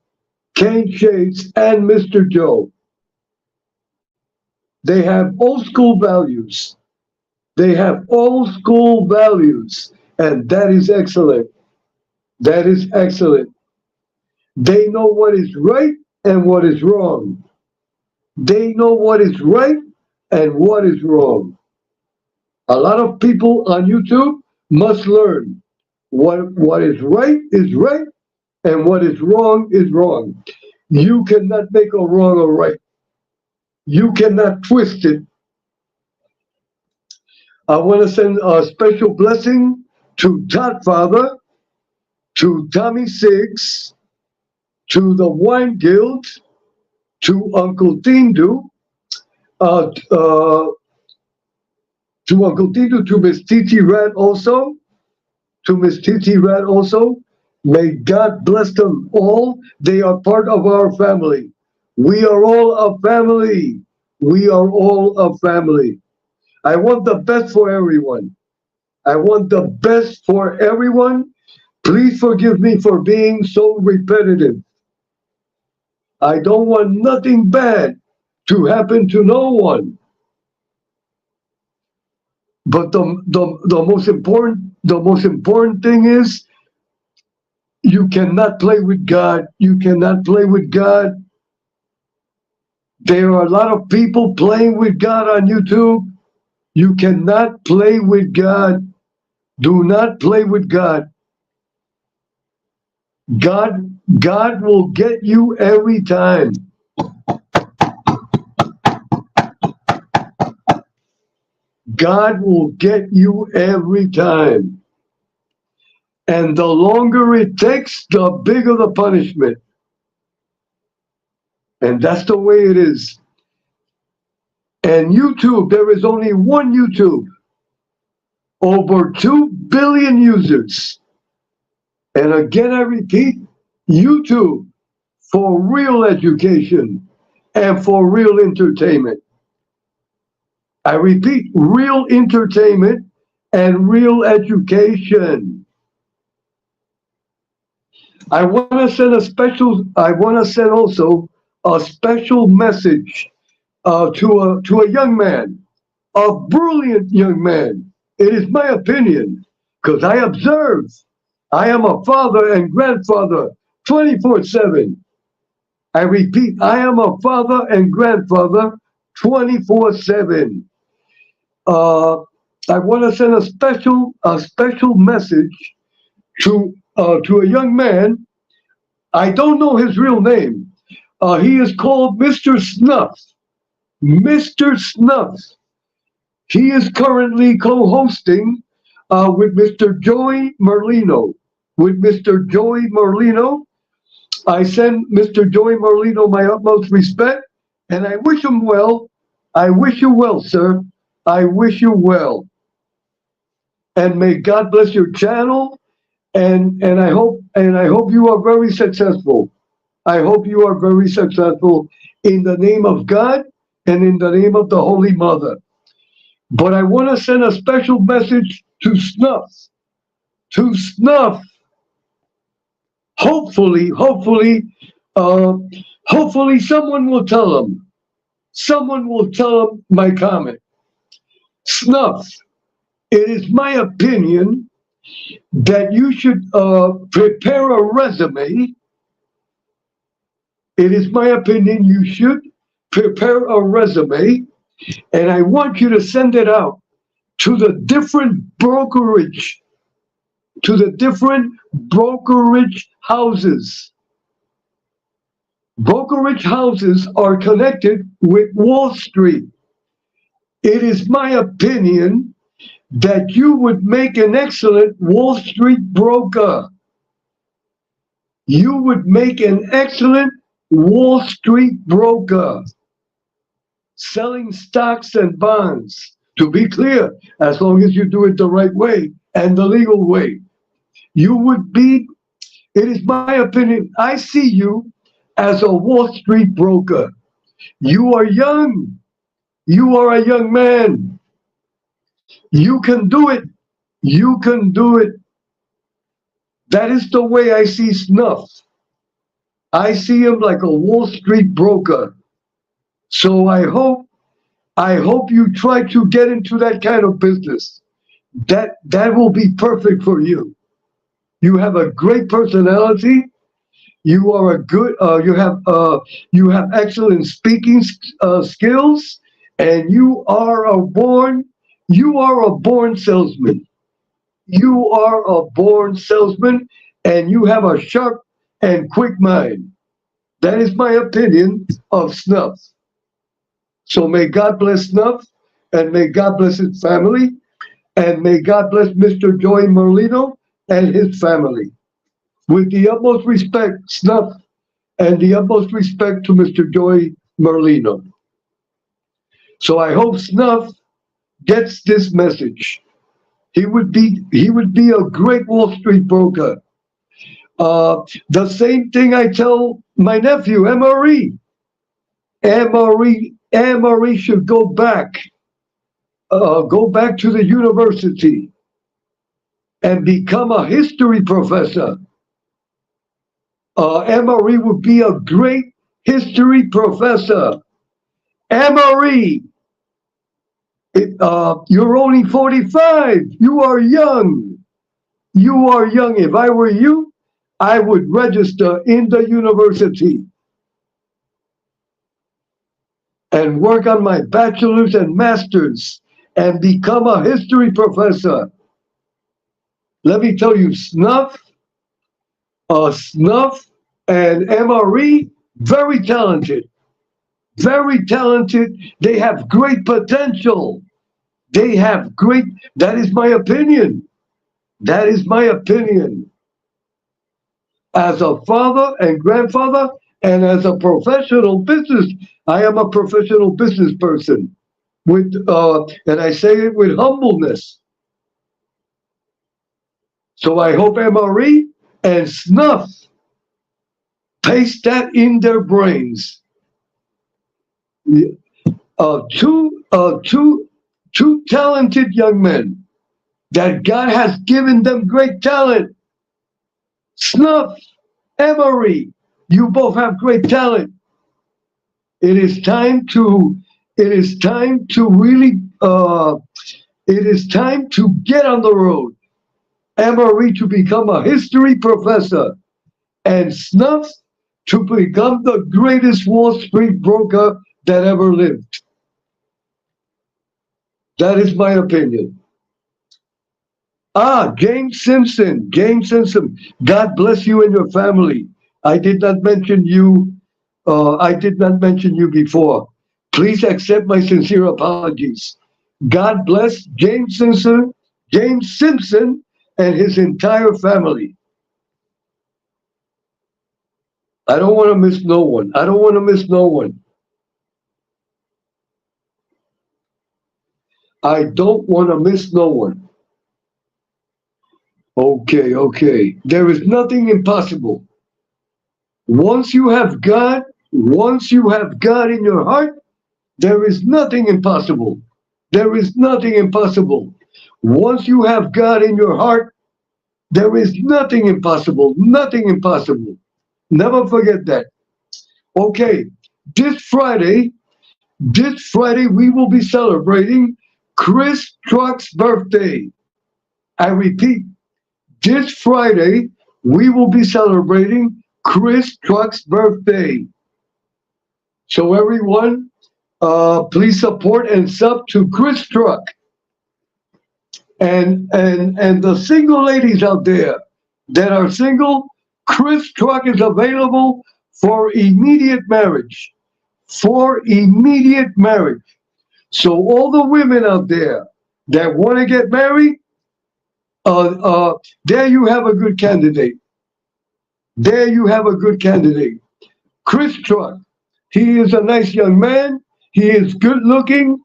Kane Shades and Mr. Joe. They have old school values. They have old school values, and that is excellent. That is excellent. They know what is right and what is wrong. They know what is right and what is wrong. A lot of people on YouTube must learn what is right and what is wrong is wrong. You cannot make a wrong or right. You cannot twist it. I want to send a special blessing to Godfather, to Tommy Six, to the Wine Guild, to Uncle Tindu, uh, uh, to Uncle Tindu, to Miss Titi Rat also, to Miss Titi Rat also. May God bless them all. They are part of our family. We are all a family. We are all a family. I want the best for everyone. I want the best for everyone. Please forgive me for being so repetitive. I don't want nothing bad to happen to no one. But the most important thing is you cannot play with God. You cannot play with God. There are a lot of people playing with God on YouTube. You cannot play with God. Do not play with God. God will get you every time. God will get you every time. And the longer it takes, the bigger the punishment. And that's the way it is. And YouTube, there is only one YouTube. Over 2 billion users. And again, I repeat, YouTube for real education and for real entertainment. I repeat, real entertainment and real education. I want to send also a special message to a young man, a brilliant young man. It is my opinion, because I observe. I am a father and grandfather 24/7. I repeat, I am a father and grandfather 24/7. I want to send a special message to a young man. I don't know his real name. He is called Mr. Snuff. Mr. Snuff. He is currently co-hosting with Mr. Joey Merlino. With Mr. Joey Merlino, I send Mr. Joey Merlino my utmost respect, and I wish him well. I wish you well, sir. I wish you well. And may God bless your channel, and I hope you are very successful. I hope you are very successful in the name of God and in the name of the Holy Mother. But I want to send a special message to Snuff. To Snuff. Hopefully someone will tell him. Someone will tell him my comment. Snuff, it is my opinion that you should prepare a resume. It is my opinion you should prepare a resume, and I want you to send it out to the different brokerage houses. Brokerage houses are connected with Wall Street. It is my opinion that you would make an excellent Wall Street broker. You would make an excellent Wall Street broker, selling stocks and bonds. To be clear, as long as you do it the right way and the legal way, you would be, it is my opinion, I see you as a Wall Street broker. You are young. You are a young man. You can do it. You can do it. That is the way I see Snuff. I see him like a Wall Street broker. So I hope you try to get into that kind of business. That will be perfect for you. You have a great personality. You are a good. You have excellent speaking skills, and You are a born salesman. You are a born salesman, and you have a sharp and quick mind. That is my opinion of Snuff. So may God bless Snuff, and may God bless his family, and may God bless Mr. Joey Merlino and his family. With the utmost respect, Snuff, and the utmost respect to Mr. Joey Merlino. So I hope Snuff gets this message. He would be a great Wall Street broker. The same thing I tell my nephew, MRE. MRE should go back to the university and become a history professor. MRE would be a great history professor. MRE, you're only 45. You are young. You are young. If I were you, I would register in the university and work on my bachelor's and master's and become a history professor. Let me tell you, Snuff and MRE, very talented. Very talented. They have great potential. That is my opinion. That is my opinion. As a father and grandfather, and as a professional business, I am a professional business person. And I say it with humbleness. So I hope MRE and Snuff paste that in their brains. Two talented young men that God has given them great talent. Snuff, Emory, you both have great talent. It is time to really it is time to get on the road. Emory to become a history professor, and Snuff to become the greatest Wall Street broker that ever lived. That is my opinion. James Simpson. James Simpson. God bless you and your family. I did not mention you. I did not mention you before. Please accept my sincere apologies. God bless James Simpson, and his entire family. I don't want to miss no one. I don't want to miss no one. I don't want to miss no one. Okay. There is nothing impossible. Once you have God in your heart, there is nothing impossible. There is nothing impossible. Once you have God in your heart, there is nothing impossible. Nothing impossible. Never forget that. Okay, this Friday we will be celebrating Chris Truck's birthday. I repeat, this Friday we will be celebrating Chris Truck's birthday. So everyone, please support and sub to Chris Truck. And the single ladies out there that are single, Chris Truck is available for immediate marriage. For immediate marriage. So all the women out there that want to get married, there you have a good candidate. There you have a good candidate. Chris Truck. He is a nice young man. He is good looking.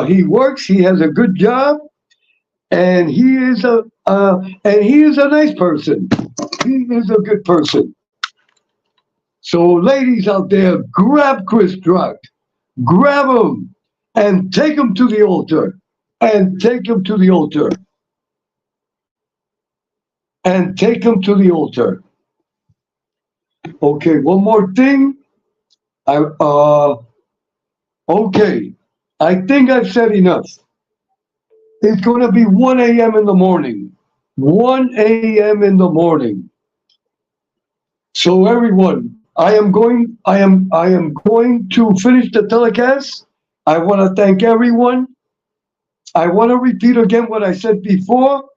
He works. He has a good job, and he is a nice person. He is a good person. So, ladies out there, grab Chris Truck, grab him, and take him to the altar. And take him to the altar. And take him to the altar. Okay, one more thing. Okay, I think I've said enough. It's going to be 1 a.m. in the morning. 1 a.m. in the morning. So everyone, I am going to finish the telecast. I want to thank everyone. I want to repeat again what I said before.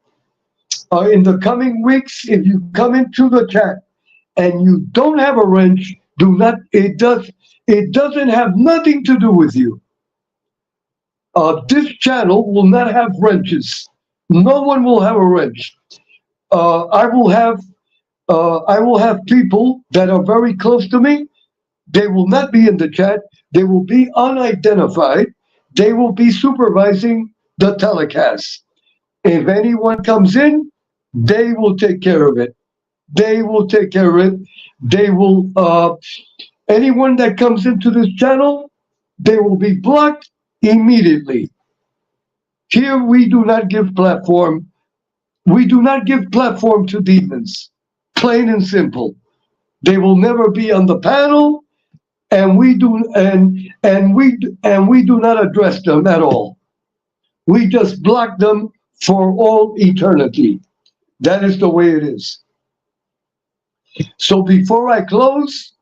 In the coming weeks, if you come into the chat and you don't have a wrench, do not. It doesn't have nothing to do with you. This channel will not have wrenches. No one will have a wrench. I will have people that are very close to me. They will not be in the chat. They will be unidentified. They will be supervising the telecast. If anyone comes in, they will take care of it. They will take care of it. They will, anyone that comes into this channel, they will be blocked immediately. Here we do not give platform. We do not give platform to demons. Plain and simple. They will never be on the panel, and we do not address them at all. We just block them for all eternity. That is the way it is. So before I close,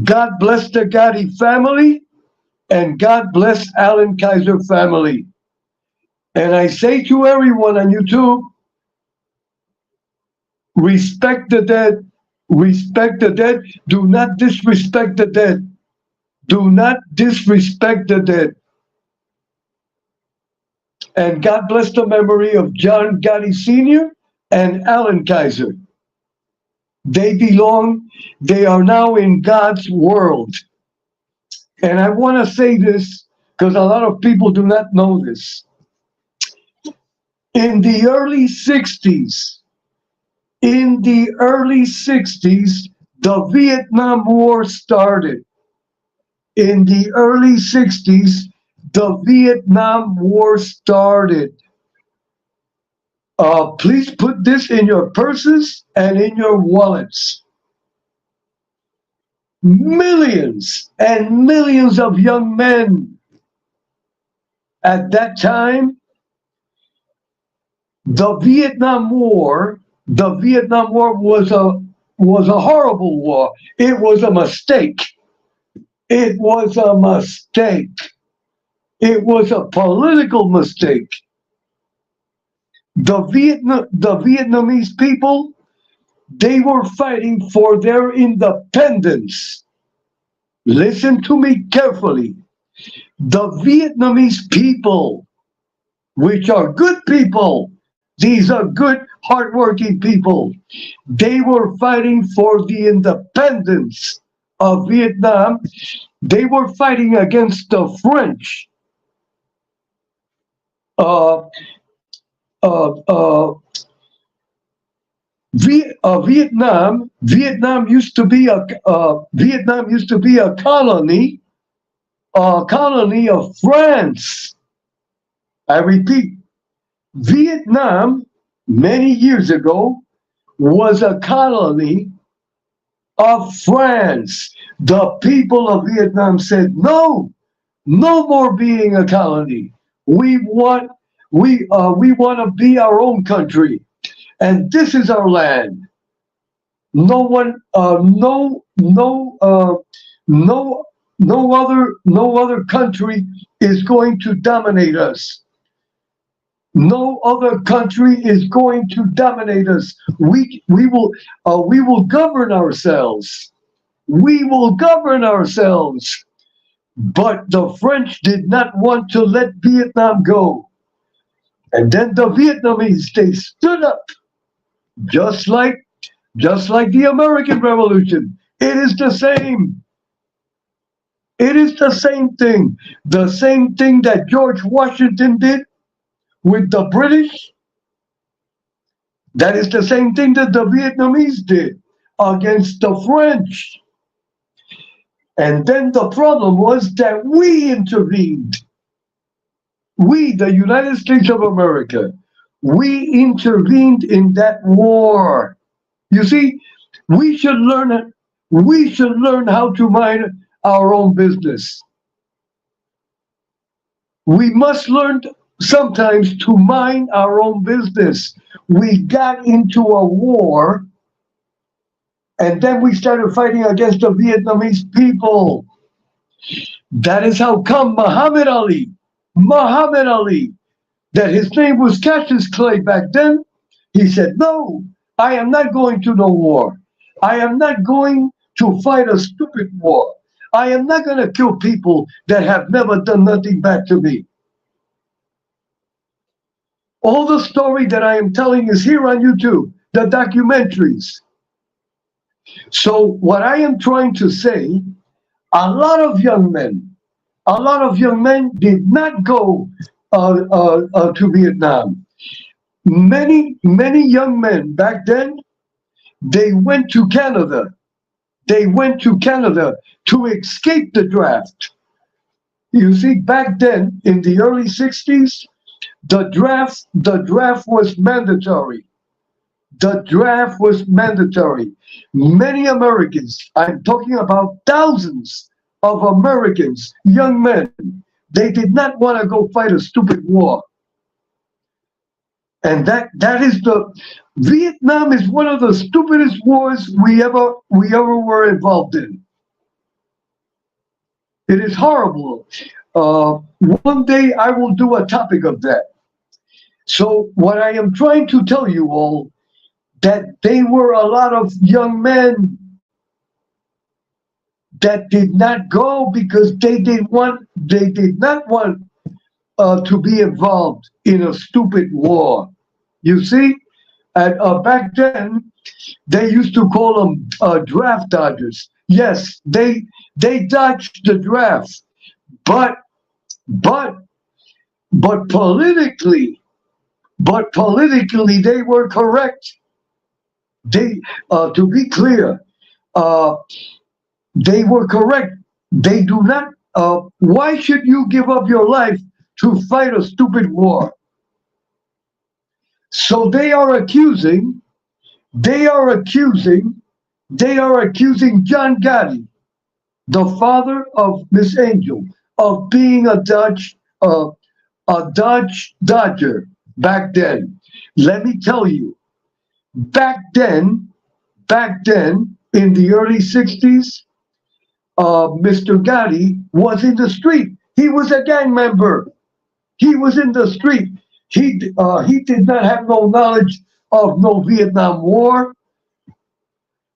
God bless the Gotti family, and God bless Alan Kaiser family. And I say to everyone on YouTube, respect the dead, respect the dead, do not disrespect the dead. Do not disrespect the dead. And God bless the memory of John Gotti Sr. and Alan Kaiser. They are now in God's world. And I want to say this because a lot of people do not know this. In the early 60s, the Vietnam War started. In the early 60s, the Vietnam War started. Please put this in your purses and in your wallets. Millions and millions of young men at that time. The Vietnam War was a horrible war. It was a mistake. It was a mistake. It was a political mistake. The Vietnamese people, they were fighting for their independence. Listen to me carefully. The Vietnamese people, which are good people, these are good, hardworking people, they were fighting for the independence of Vietnam. They were fighting against the French. Vietnam used to be a colony of France. I repeat, Vietnam many years ago was a colony of France. The people of Vietnam said, no more being a colony. We want to be our own country, and this is our land. No other country is going to dominate us. No other country is going to dominate us. We will govern ourselves. We will govern ourselves. But the French did not want to let Vietnam go. And then the Vietnamese, they stood up, just like the American Revolution. It is the same. It is the same thing. The same thing that George Washington did with the British. That is the same thing that the Vietnamese did against the French. And then the problem was that we intervened. We, the United States of America, we intervened in that war. You see, we should learn how to mind our own business. We must learn sometimes to mind our own business. We got into a war, and then we started fighting against the Vietnamese people. That is how come Muhammad Ali, that his name was Cassius Clay back then, he said, no, I am not going to no war. I am not going to fight a stupid war. I am not going to kill people that have never done nothing back to me. All the story that I am telling is here on YouTube, the documentaries. So what I am trying to say, a lot of young men did not go to Vietnam. Many young men back then, they went to Canada. They went to Canada to escape the draft. You see, back then in the early 60s, the draft was mandatory. The draft was mandatory. Many Americans, I'm talking about thousands of Americans, young men, they did not want to go fight a stupid war. And that is Vietnam is one of the stupidest wars we ever were involved in. It is horrible. One day I will do a topic of that. So what I am trying to tell you all, that they were a lot of young men that did not go because they did not want to be involved in a stupid war. You see, and back then they used to call them draft dodgers. Yes, they dodged the draft, but politically they were correct. They to be clear, they were correct. They do not. Why should you give up your life to fight a stupid war? So they are accusing John Gotti, the father of Miss Angel, of being a Dodge Dodger back then. Let me tell you, back then, in the early 60s, Mr. Gotti was in the street. He was a gang member. He was in the street. He did not have no knowledge of no Vietnam War.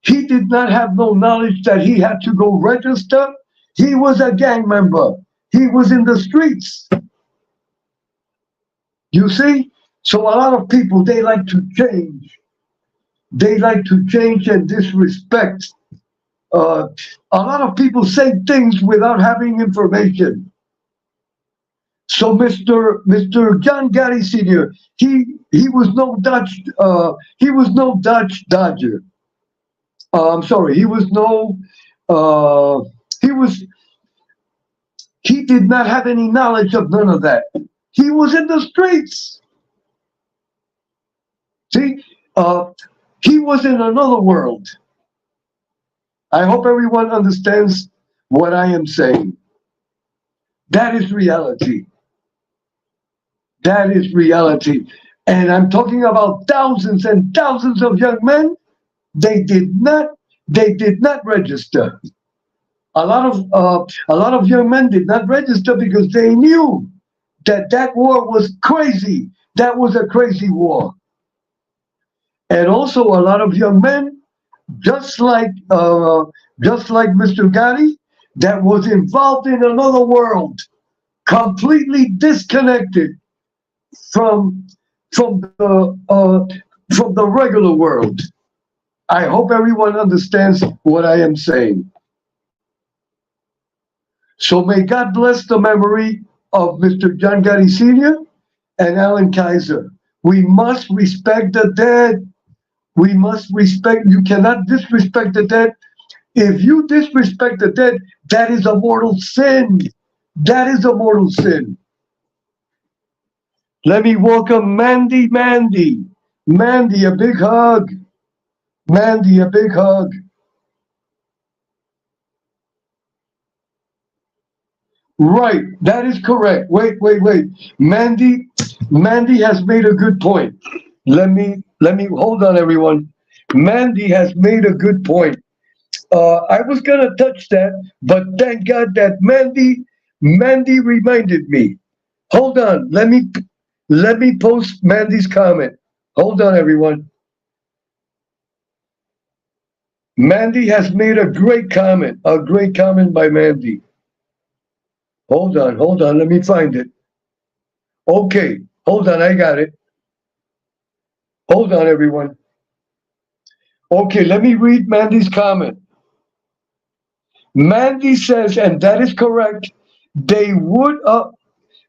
He did not have no knowledge that he had to go register. He was a gang member. He was in the streets. You see? So a lot of people, they like to change. They like to change and disrespect. A lot of people say things without having information. So Mr. John Gotti Sr., he was no Dutch Dodger. I'm sorry, he did not have any knowledge of none of that. He was in the streets. See, he was in another world. I hope everyone understands what I am saying. That is reality. That is reality. And I'm talking about thousands and thousands of young men. They did not register. A lot of young men did not register because they knew that war was crazy. That was a crazy war. And also a lot of young men, just like Mr. Gotti, that was involved in another world, completely disconnected from the regular world. I hope everyone understands what I am saying. So may God bless the memory of Mr. John Gotti Sr. and Alan Kaiser. We must respect the dead. We must respect, you cannot disrespect the dead. If you disrespect the dead, that is a mortal sin. That is a mortal sin. Let me welcome Mandy, a big hug. Mandy, a big hug. Right, that is correct. Wait. Mandy, Mandy has made a good point. Let me hold on, everyone. Mandy has made a good point. I was gonna touch that, but thank God that Mandy reminded me. Hold on, let me post Mandy's comment. Hold on, everyone. Mandy has made a great comment by Mandy. Hold on, let me find it. Okay, hold on, I got it. Hold on, everyone. Okay, let me read Mandy's comment. Mandy says, and that is correct, they would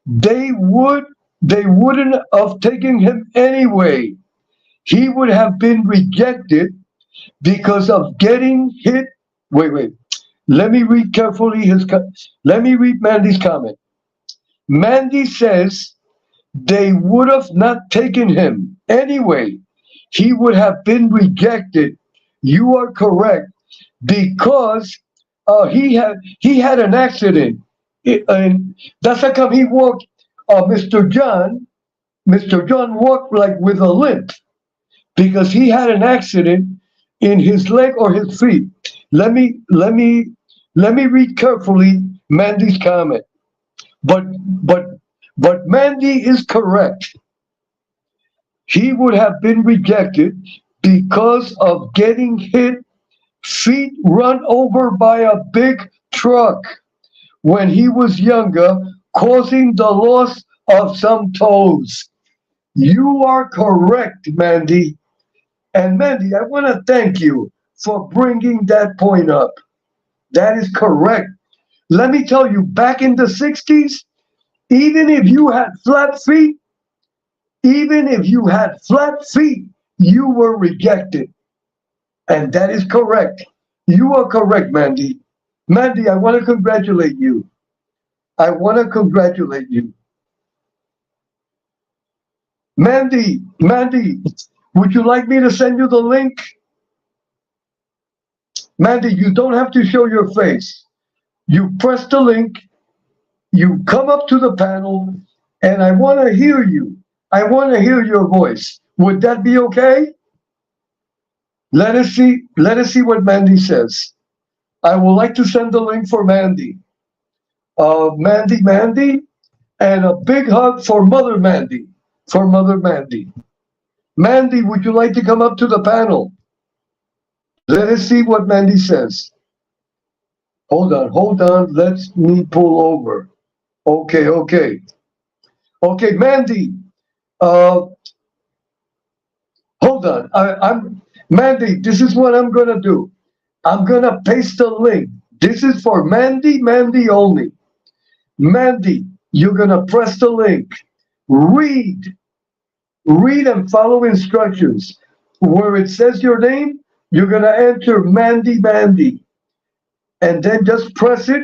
they would they wouldn't have taken him anyway. He would have been rejected because of getting hit. Wait. Let me read carefully let me read Mandy's comment. Mandy says they would have not taken him anyway. He would have been rejected. You are correct because he had an accident, and that's how come he walked. Mr. John walked like with a limp because he had an accident in his leg or his feet. Let me read carefully Mandy's comment. But but but Mandy is correct. He would have been rejected because of getting hit, feet run over by a big truck when he was younger, causing the loss of some toes. You are correct, Mandy. And Mandy, I want to thank you for bringing that point up. That is correct. Let me tell you, back in the 60s, even if you had flat feet, even if you had flat feet, you were rejected. And that is correct. You are correct, Mandy. Mandy, I want to congratulate you. I want to congratulate you. Mandy, would you like me to send you the link? Mandy, you don't have to show your face. You press the link, you come up to the panel, and I want to hear you. I want to hear your voice. Would that be okay? Let us see what Mandy says. I would like to send the link for Mandy. Mandy, and a big hug for Mother Mandy. For Mother Mandy. Mandy, would you like to come up to the panel? Let us see what Mandy says. Hold on. Let me pull over. Okay. Okay, Mandy. Uh, Hold on. I'm Mandy. This is what I'm gonna do. I'm gonna paste the link. This is for Mandy only. Mandy, you're gonna press the link. Read, read and follow instructions. Where it says your name, you're gonna enter Mandy, and then just press it.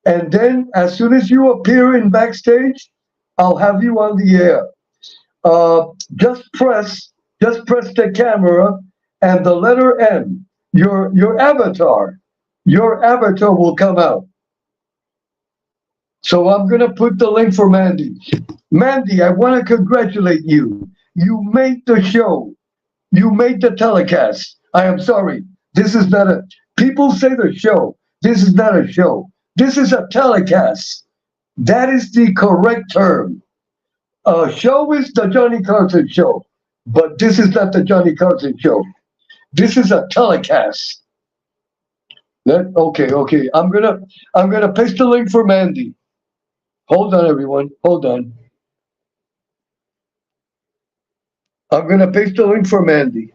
And then, as soon as you appear in backstage, I'll have you on the air. Uh, just press, just press the camera and the letter M. Your avatar will come out. So I'm gonna put the link for Mandy. Mandy, I want to congratulate you. You made the show. You made the telecast. I am sorry. This is not a. People say the show. This is not a show. This is a telecast. That is the correct term. A show is the Johnny Carson show, but this is not the Johnny Carson show. This is a telecast. Okay. I'm gonna paste the link for Mandy. Hold on, everyone. Hold on. I'm gonna paste the link for Mandy.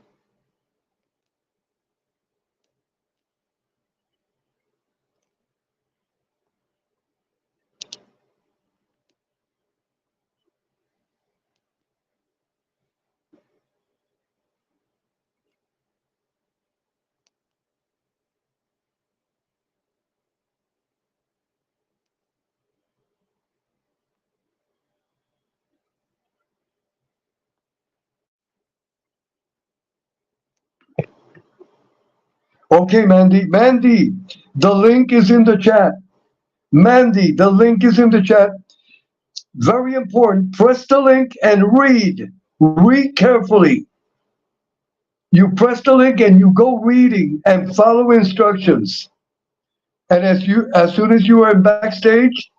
Okay, Mandy. The link is in the chat. Mandy, the link is in the chat. Very important. Press the link and read. Read carefully. You press the link and you go reading and follow instructions. And as soon as you are in backstage,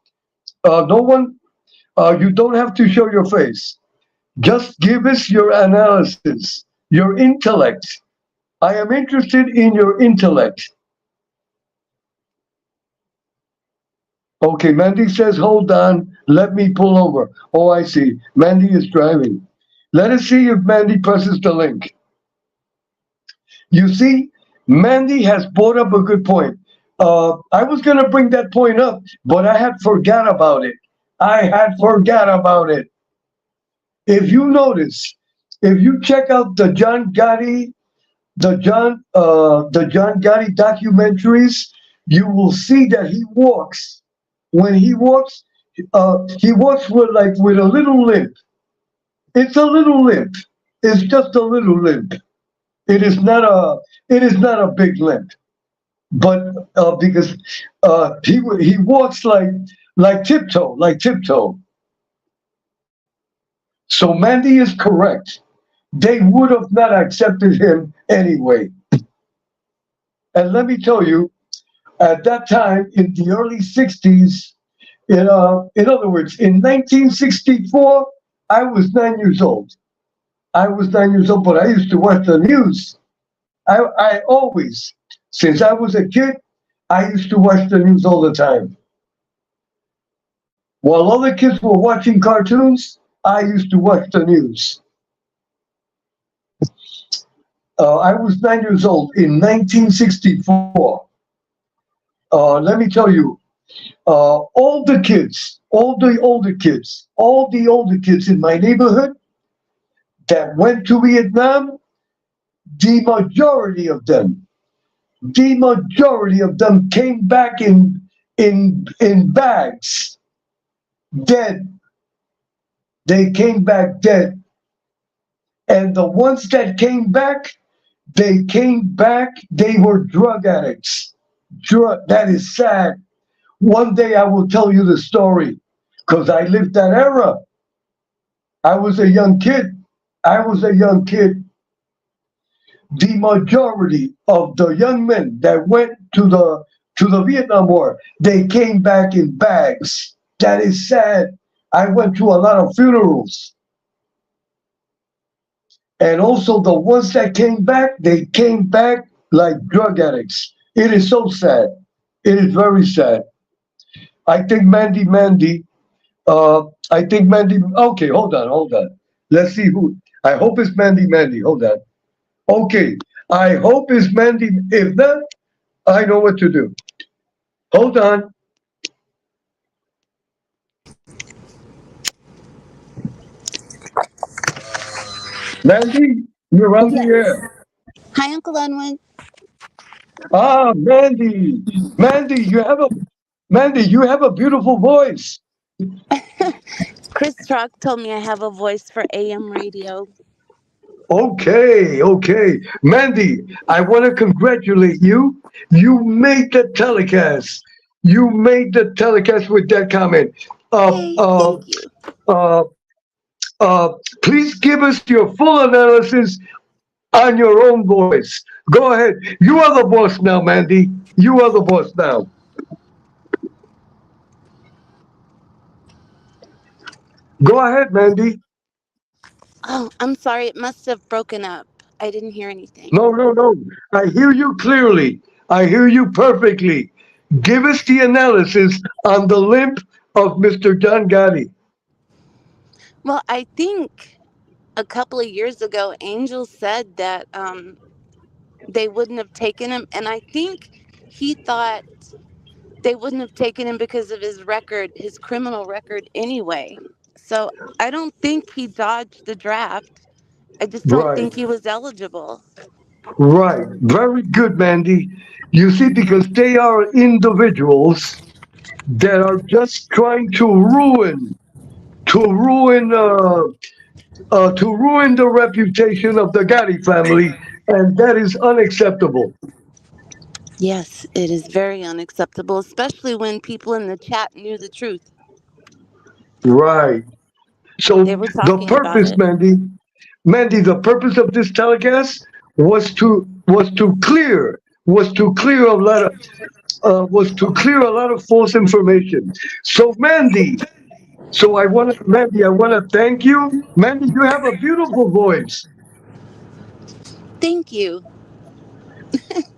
no one, you don't have to show your face. Just give us your analysis, your intellect. I am interested in your intellect. Okay, Mandy says, hold on, let me pull over. Oh, I see. Mandy is driving. Let us see if Mandy presses the link. You see, Mandy has brought up a good point. I was going to bring that point up, but I had forgot about it. I had forgot about it. If you notice, if you check out the John Gotti documentaries, you will see that he walks. When he walks with a little limp. It's a little limp. It's just a little limp. It is not a big limp, but because he walks like tiptoe. So Mandy is correct. They would have not accepted him anyway. And let me tell you, at that time in the early '60s, in other words, in 1964, I was 9 years old. I was 9 years old, but I used to watch the news. I always, since I was a kid, I used to watch the news all the time. While other kids were watching cartoons, I used to watch the news. I was 9 years old in 1964. Let me tell you, all the kids, all the older kids in my neighborhood that went to Vietnam, the majority of them came back in bags, dead. They came back dead. And the ones that came back, they were drug addicts. That is sad. One day I will tell you the story because I lived that era. I was a young kid. The majority of the young men that went to the Vietnam War, they came back in bags. That is sad. I went to a lot of funerals. And also the ones that came back, they came back like drug addicts. It is so sad. It is very sad. I think Mandy, okay, hold on. Let's see who, I hope it's Mandy, hold on. Okay, I hope it's Mandy. If not, I know what to do. Hold on. Mandy, you're on the Yes. air. Hi, Uncle Unwin. Ah, Mandy. Mandy, you have a beautiful voice. Chris Rock told me I have a voice for AM radio. Okay. Mandy, I want to congratulate you. You made the telecast. You made the telecast with that comment. Uh, Hey, uh, thank you. uh, please give us your full analysis on your own voice. Go ahead. You are the boss now, Mandy. You are the boss now. Go ahead, Mandy. Oh, I'm sorry. It must have broken up. I didn't hear anything. No. I hear you clearly. I hear you perfectly. Give us the analysis on the limp of Mr. John Gotti. Well, I think a couple of years ago, Angel said that they wouldn't have taken him. And I think he thought they wouldn't have taken him because of his record, his criminal record anyway. So I don't think he dodged the draft. I just don't Right, think he was eligible. right. Very good, Mandy. You see, because they are individuals that are just trying to ruin, to ruin the reputation of the Gotti family, and that is unacceptable. Yes, it is very unacceptable, especially when people in the chat knew the truth. Right. They So were the talking about purpose, it. Mandy, the purpose of this telecast was to clear a lot of false information. So Mandy, I want to thank you, Mandy. You have a beautiful voice, Thank you.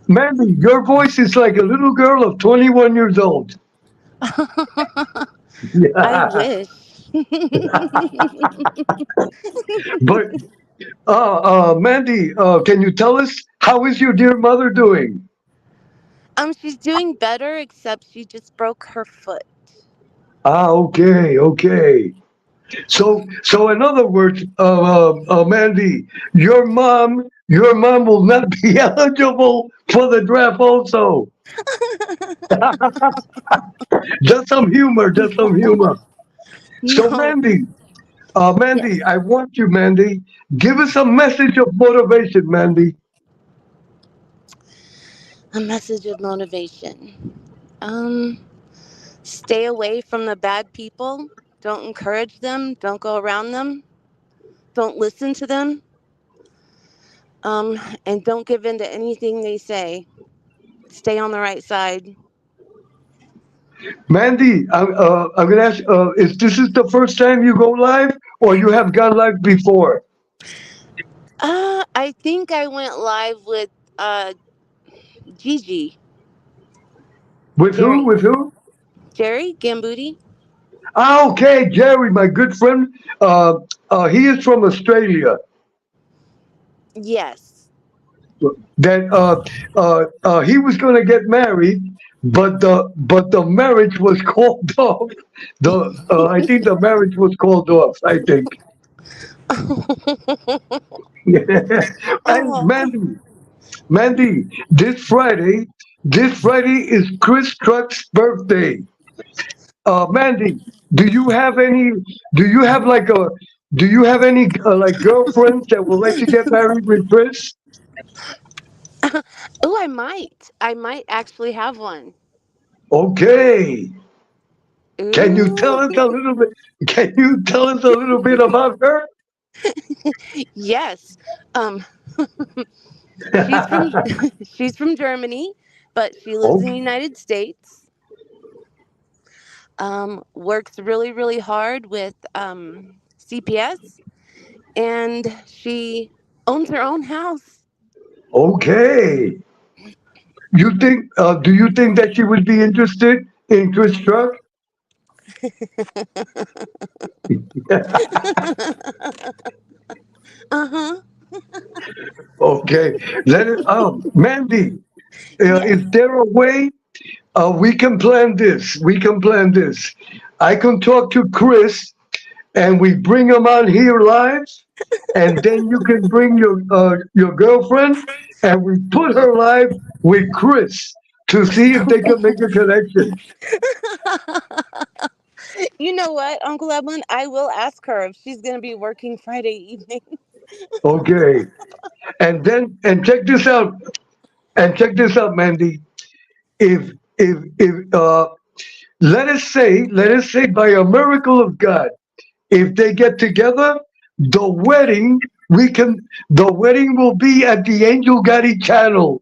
Mandy. Your voice is like a little girl of 21 years old. I Yeah. wish. But Mandy, can you tell us how is your dear mother doing? She's doing better, except she just broke her foot. Ah, okay, okay. So in other words, Mandy, your mom will not be eligible for the draft. Also, just some humor, just some humor. So No. Mandy, Yes. I want you, Mandy, give us a message of motivation, Mandy. A message of motivation. Um, Stay away from the bad people. Don't encourage them. Don't go around them. Don't listen to them. And don't give in to anything they say. Stay on the right side. Mandy, I'm gonna ask, is this is the first time you go live, or you have gone live before? I think I went live with uh Gigi, With who? Jerry, With who? Jerry Gambuti. Ah, okay, Jerry, my good friend. He is from Australia. Yes. That he was going to get married, but the marriage was called off. The I think the marriage was called off. I think. And Oh, Mandy, this Friday is Chris Truck's birthday. Mandy, do you have any? Do you have like a? Do you have any like girlfriends that will let you get married with Chris? oh, I might. I might actually have one. Okay. Can you tell Ooh, us a little bit? Can you tell us a little bit about her? yes. Um, she's from she's from Germany, but she lives in the Oh, United States. Works really, really hard with CPS, and she owns her own house. okay. Do you think that she would be interested in Chris Truck? Uh huh. Okay. Mandy, Yes. is there a way we can plan this? We can plan this. I can talk to Chris and we bring him on here live, and then you can bring your girlfriend, and we put her live with Chris to see if they can make a connection. You know what, Uncle Edwin? I will ask her if she's going to be working Friday evening. Okay, and check this out, Mandy. If let us say by a miracle of God, if they get together, the wedding the wedding will be at the Angel Gotti channel.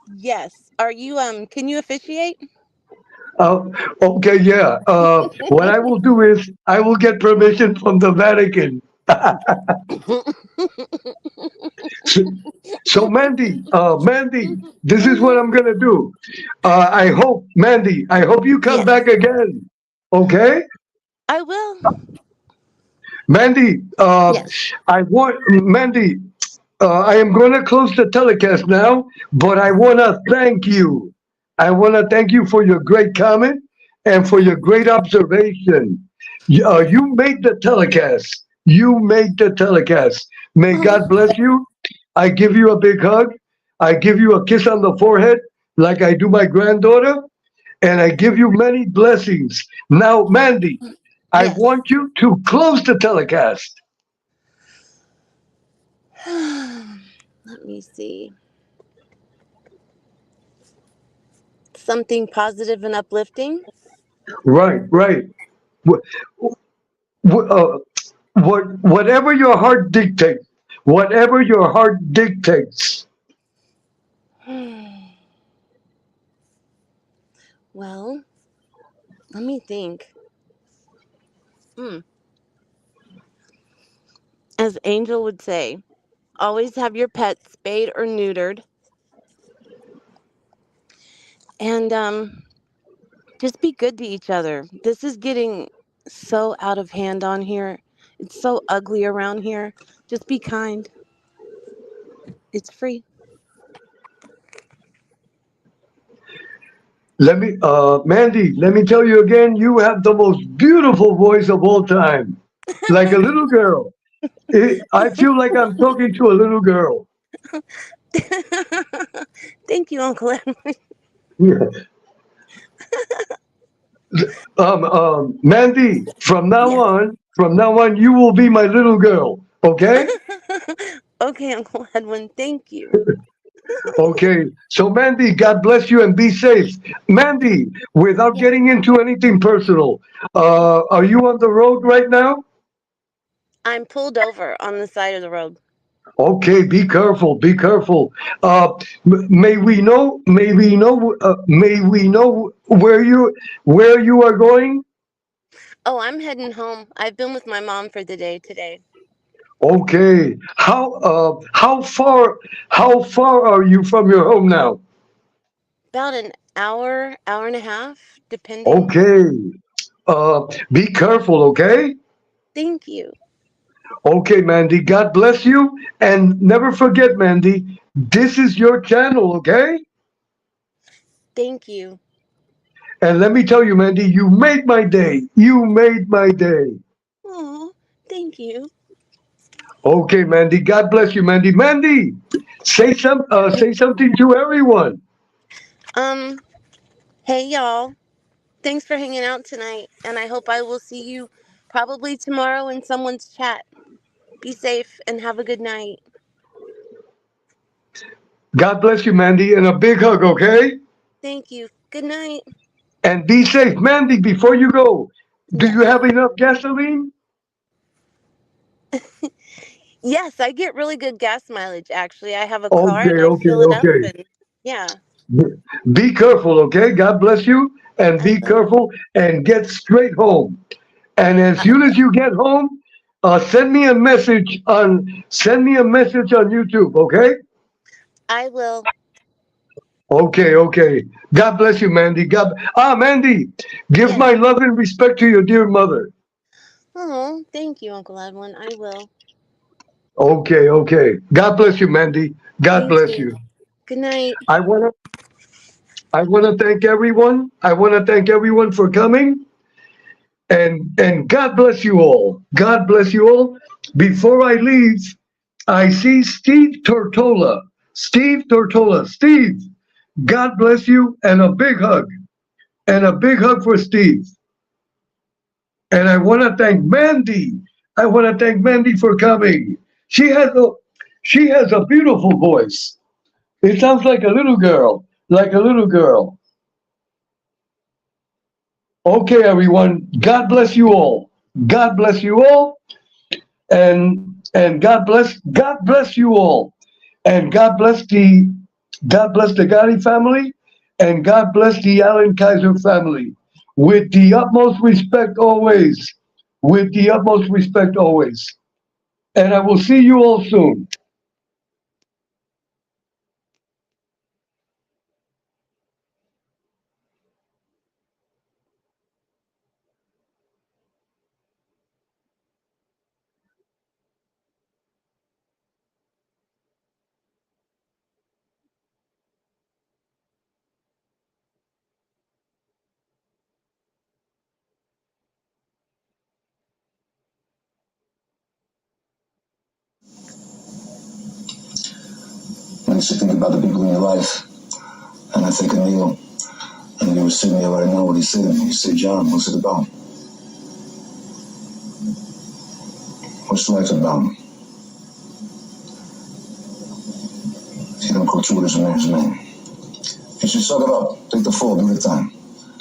Yes. Are you can you officiate? Uh, okay, yeah. What I will do is I will get permission from the Vatican. So, so Mandy, this is what Mhm. I'm gonna do. Mandy, I hope you come Yes. back again. Okay, I will. Mandy. Yes. Mandy. I am going to close the telecast now, but I want to thank you. I want to thank you for your great comment and for your great observation. You made the telecast. You made the telecast. May God Oh, bless you. I give you a big hug. I give you a kiss on the forehead, like I do my granddaughter, and I give you many blessings. Now, Mandy, I yes. want you to close the telecast. Let me see. something positive and uplifting. Right, right. Wh- wh- uh, whatever your heart dictates, whatever your heart dictates. Well, let me think. Hmm. As Angel would say, always have your pets spayed or neutered, and just be good to each other. This is getting so out of hand on here. It's so ugly around here. Just be kind. It's free. Mandy, let me tell you again, you have the most beautiful voice of all time. Like a little girl. I feel like I'm talking to a little girl. Thank you, Uncle Edward. Mandy, Yes. from now on, you will be my little girl. Okay? Okay, Uncle Edwin, thank you. Okay. So, Mandy, God bless you and be safe. Mandy, without Yes. getting into anything personal, are you on the road right now? I'm pulled over on the side of the road. Okay, be careful, be careful. May we know where you are going? Oh, I'm heading home. I've been with my mom for the day today. Okay. How far are you from your home now? About an hour, hour and a half, depending. Okay. Be careful, okay? Thank you. Okay, Mandy. God bless you. And never forget, Mandy, this is your channel, okay? Thank you. And let me tell you, Mandy, you made my day. You made my day. Oh, thank you. Okay, Mandy. God bless you, Mandy. Mandy, say something to everyone. Um, hey y'all. Thanks for hanging out tonight, and I hope I will see you probably tomorrow in someone's chat. Be safe and have a good night. God bless you, Mandy, and a big hug, okay? Thank you. Good night. And be safe, Mandy. Before you go, do you Yes. have enough gasoline? Yes, I get really good gas mileage actually. I have a car and Okay, I okay, fill it up okay. and yeah, Be careful, okay? God bless you, and I be will. careful, and get straight home. And as I soon as will. you get home, send me a message on YouTube, okay? I will. Okay, okay. God bless you, Mandy. Mandy, give Yes. my love and respect to your dear mother. Oh, thank you, Uncle Edwin. I will. Okay, okay. God bless you, Mandy. God Thank bless you. you. Good night. I wanna, I wanna thank everyone. I wanna thank everyone for coming, and God bless you all. God bless you all. Before I leave, I see Steve Tortola. Steve Tortola. Steve, God bless you, and a big hug, and a big hug for Steve. And I want to thank Mandy. I want to thank Mandy for coming. She has a she has a beautiful voice. It sounds like a little girl, like a little girl. Okay, everyone. God bless you all. God bless you all, and God bless you all, and God bless the Gotti family, and God bless the Allen Kaiser family. With the utmost respect always. With the utmost respect always. And I will see you all soon. I used to think about the people in your life, and I think of Neil, and he was sitting there right now. What he said to me, he said, "John, what's it about? What's life about?" He don't go through his man's name. He should suck it up. Take the fall, do the time.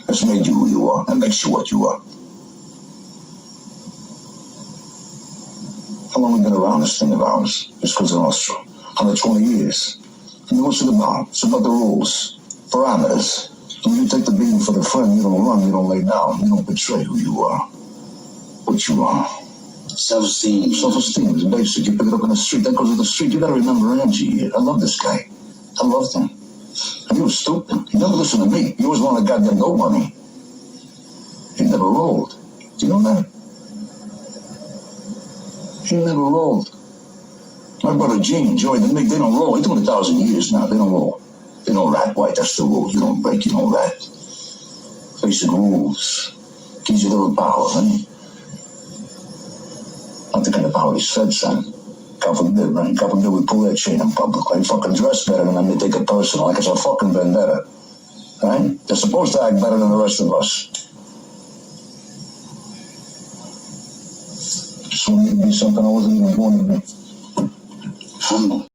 That's made you who you are, and makes you what you are. How long have we been around this thing of ours? This Cosa Nostra. 120 years. And what's it about? It's about the rules. Parameters. When you take the beating for the friend, you don't run, you don't lay down, you don't betray who you are. What you are. Self-esteem. Self-esteem is basic. You pick it up in the street. That goes with the street. You gotta remember Angie. I love this guy. I loved him. And he was stupid. He never listened to me. He always wanted goddamn dope money. He never rolled. Do you know that? He never rolled. My brother Gene, Joey, they don't roll. They're doing 1,000 years now. They don't roll. They don't rat white. That's the rules. You don't break, you don't rat. Basic rules. Gives you a little power, honey. Not the kind of power he's fed, son. God forbid, right? God forbid we pull that chain in public. They fucking dress better than them. They take it personal. Like it's a fucking vendetta. Right? They're supposed to act better than the rest of us. Just wanted to be something I wasn't even born to be. Humble.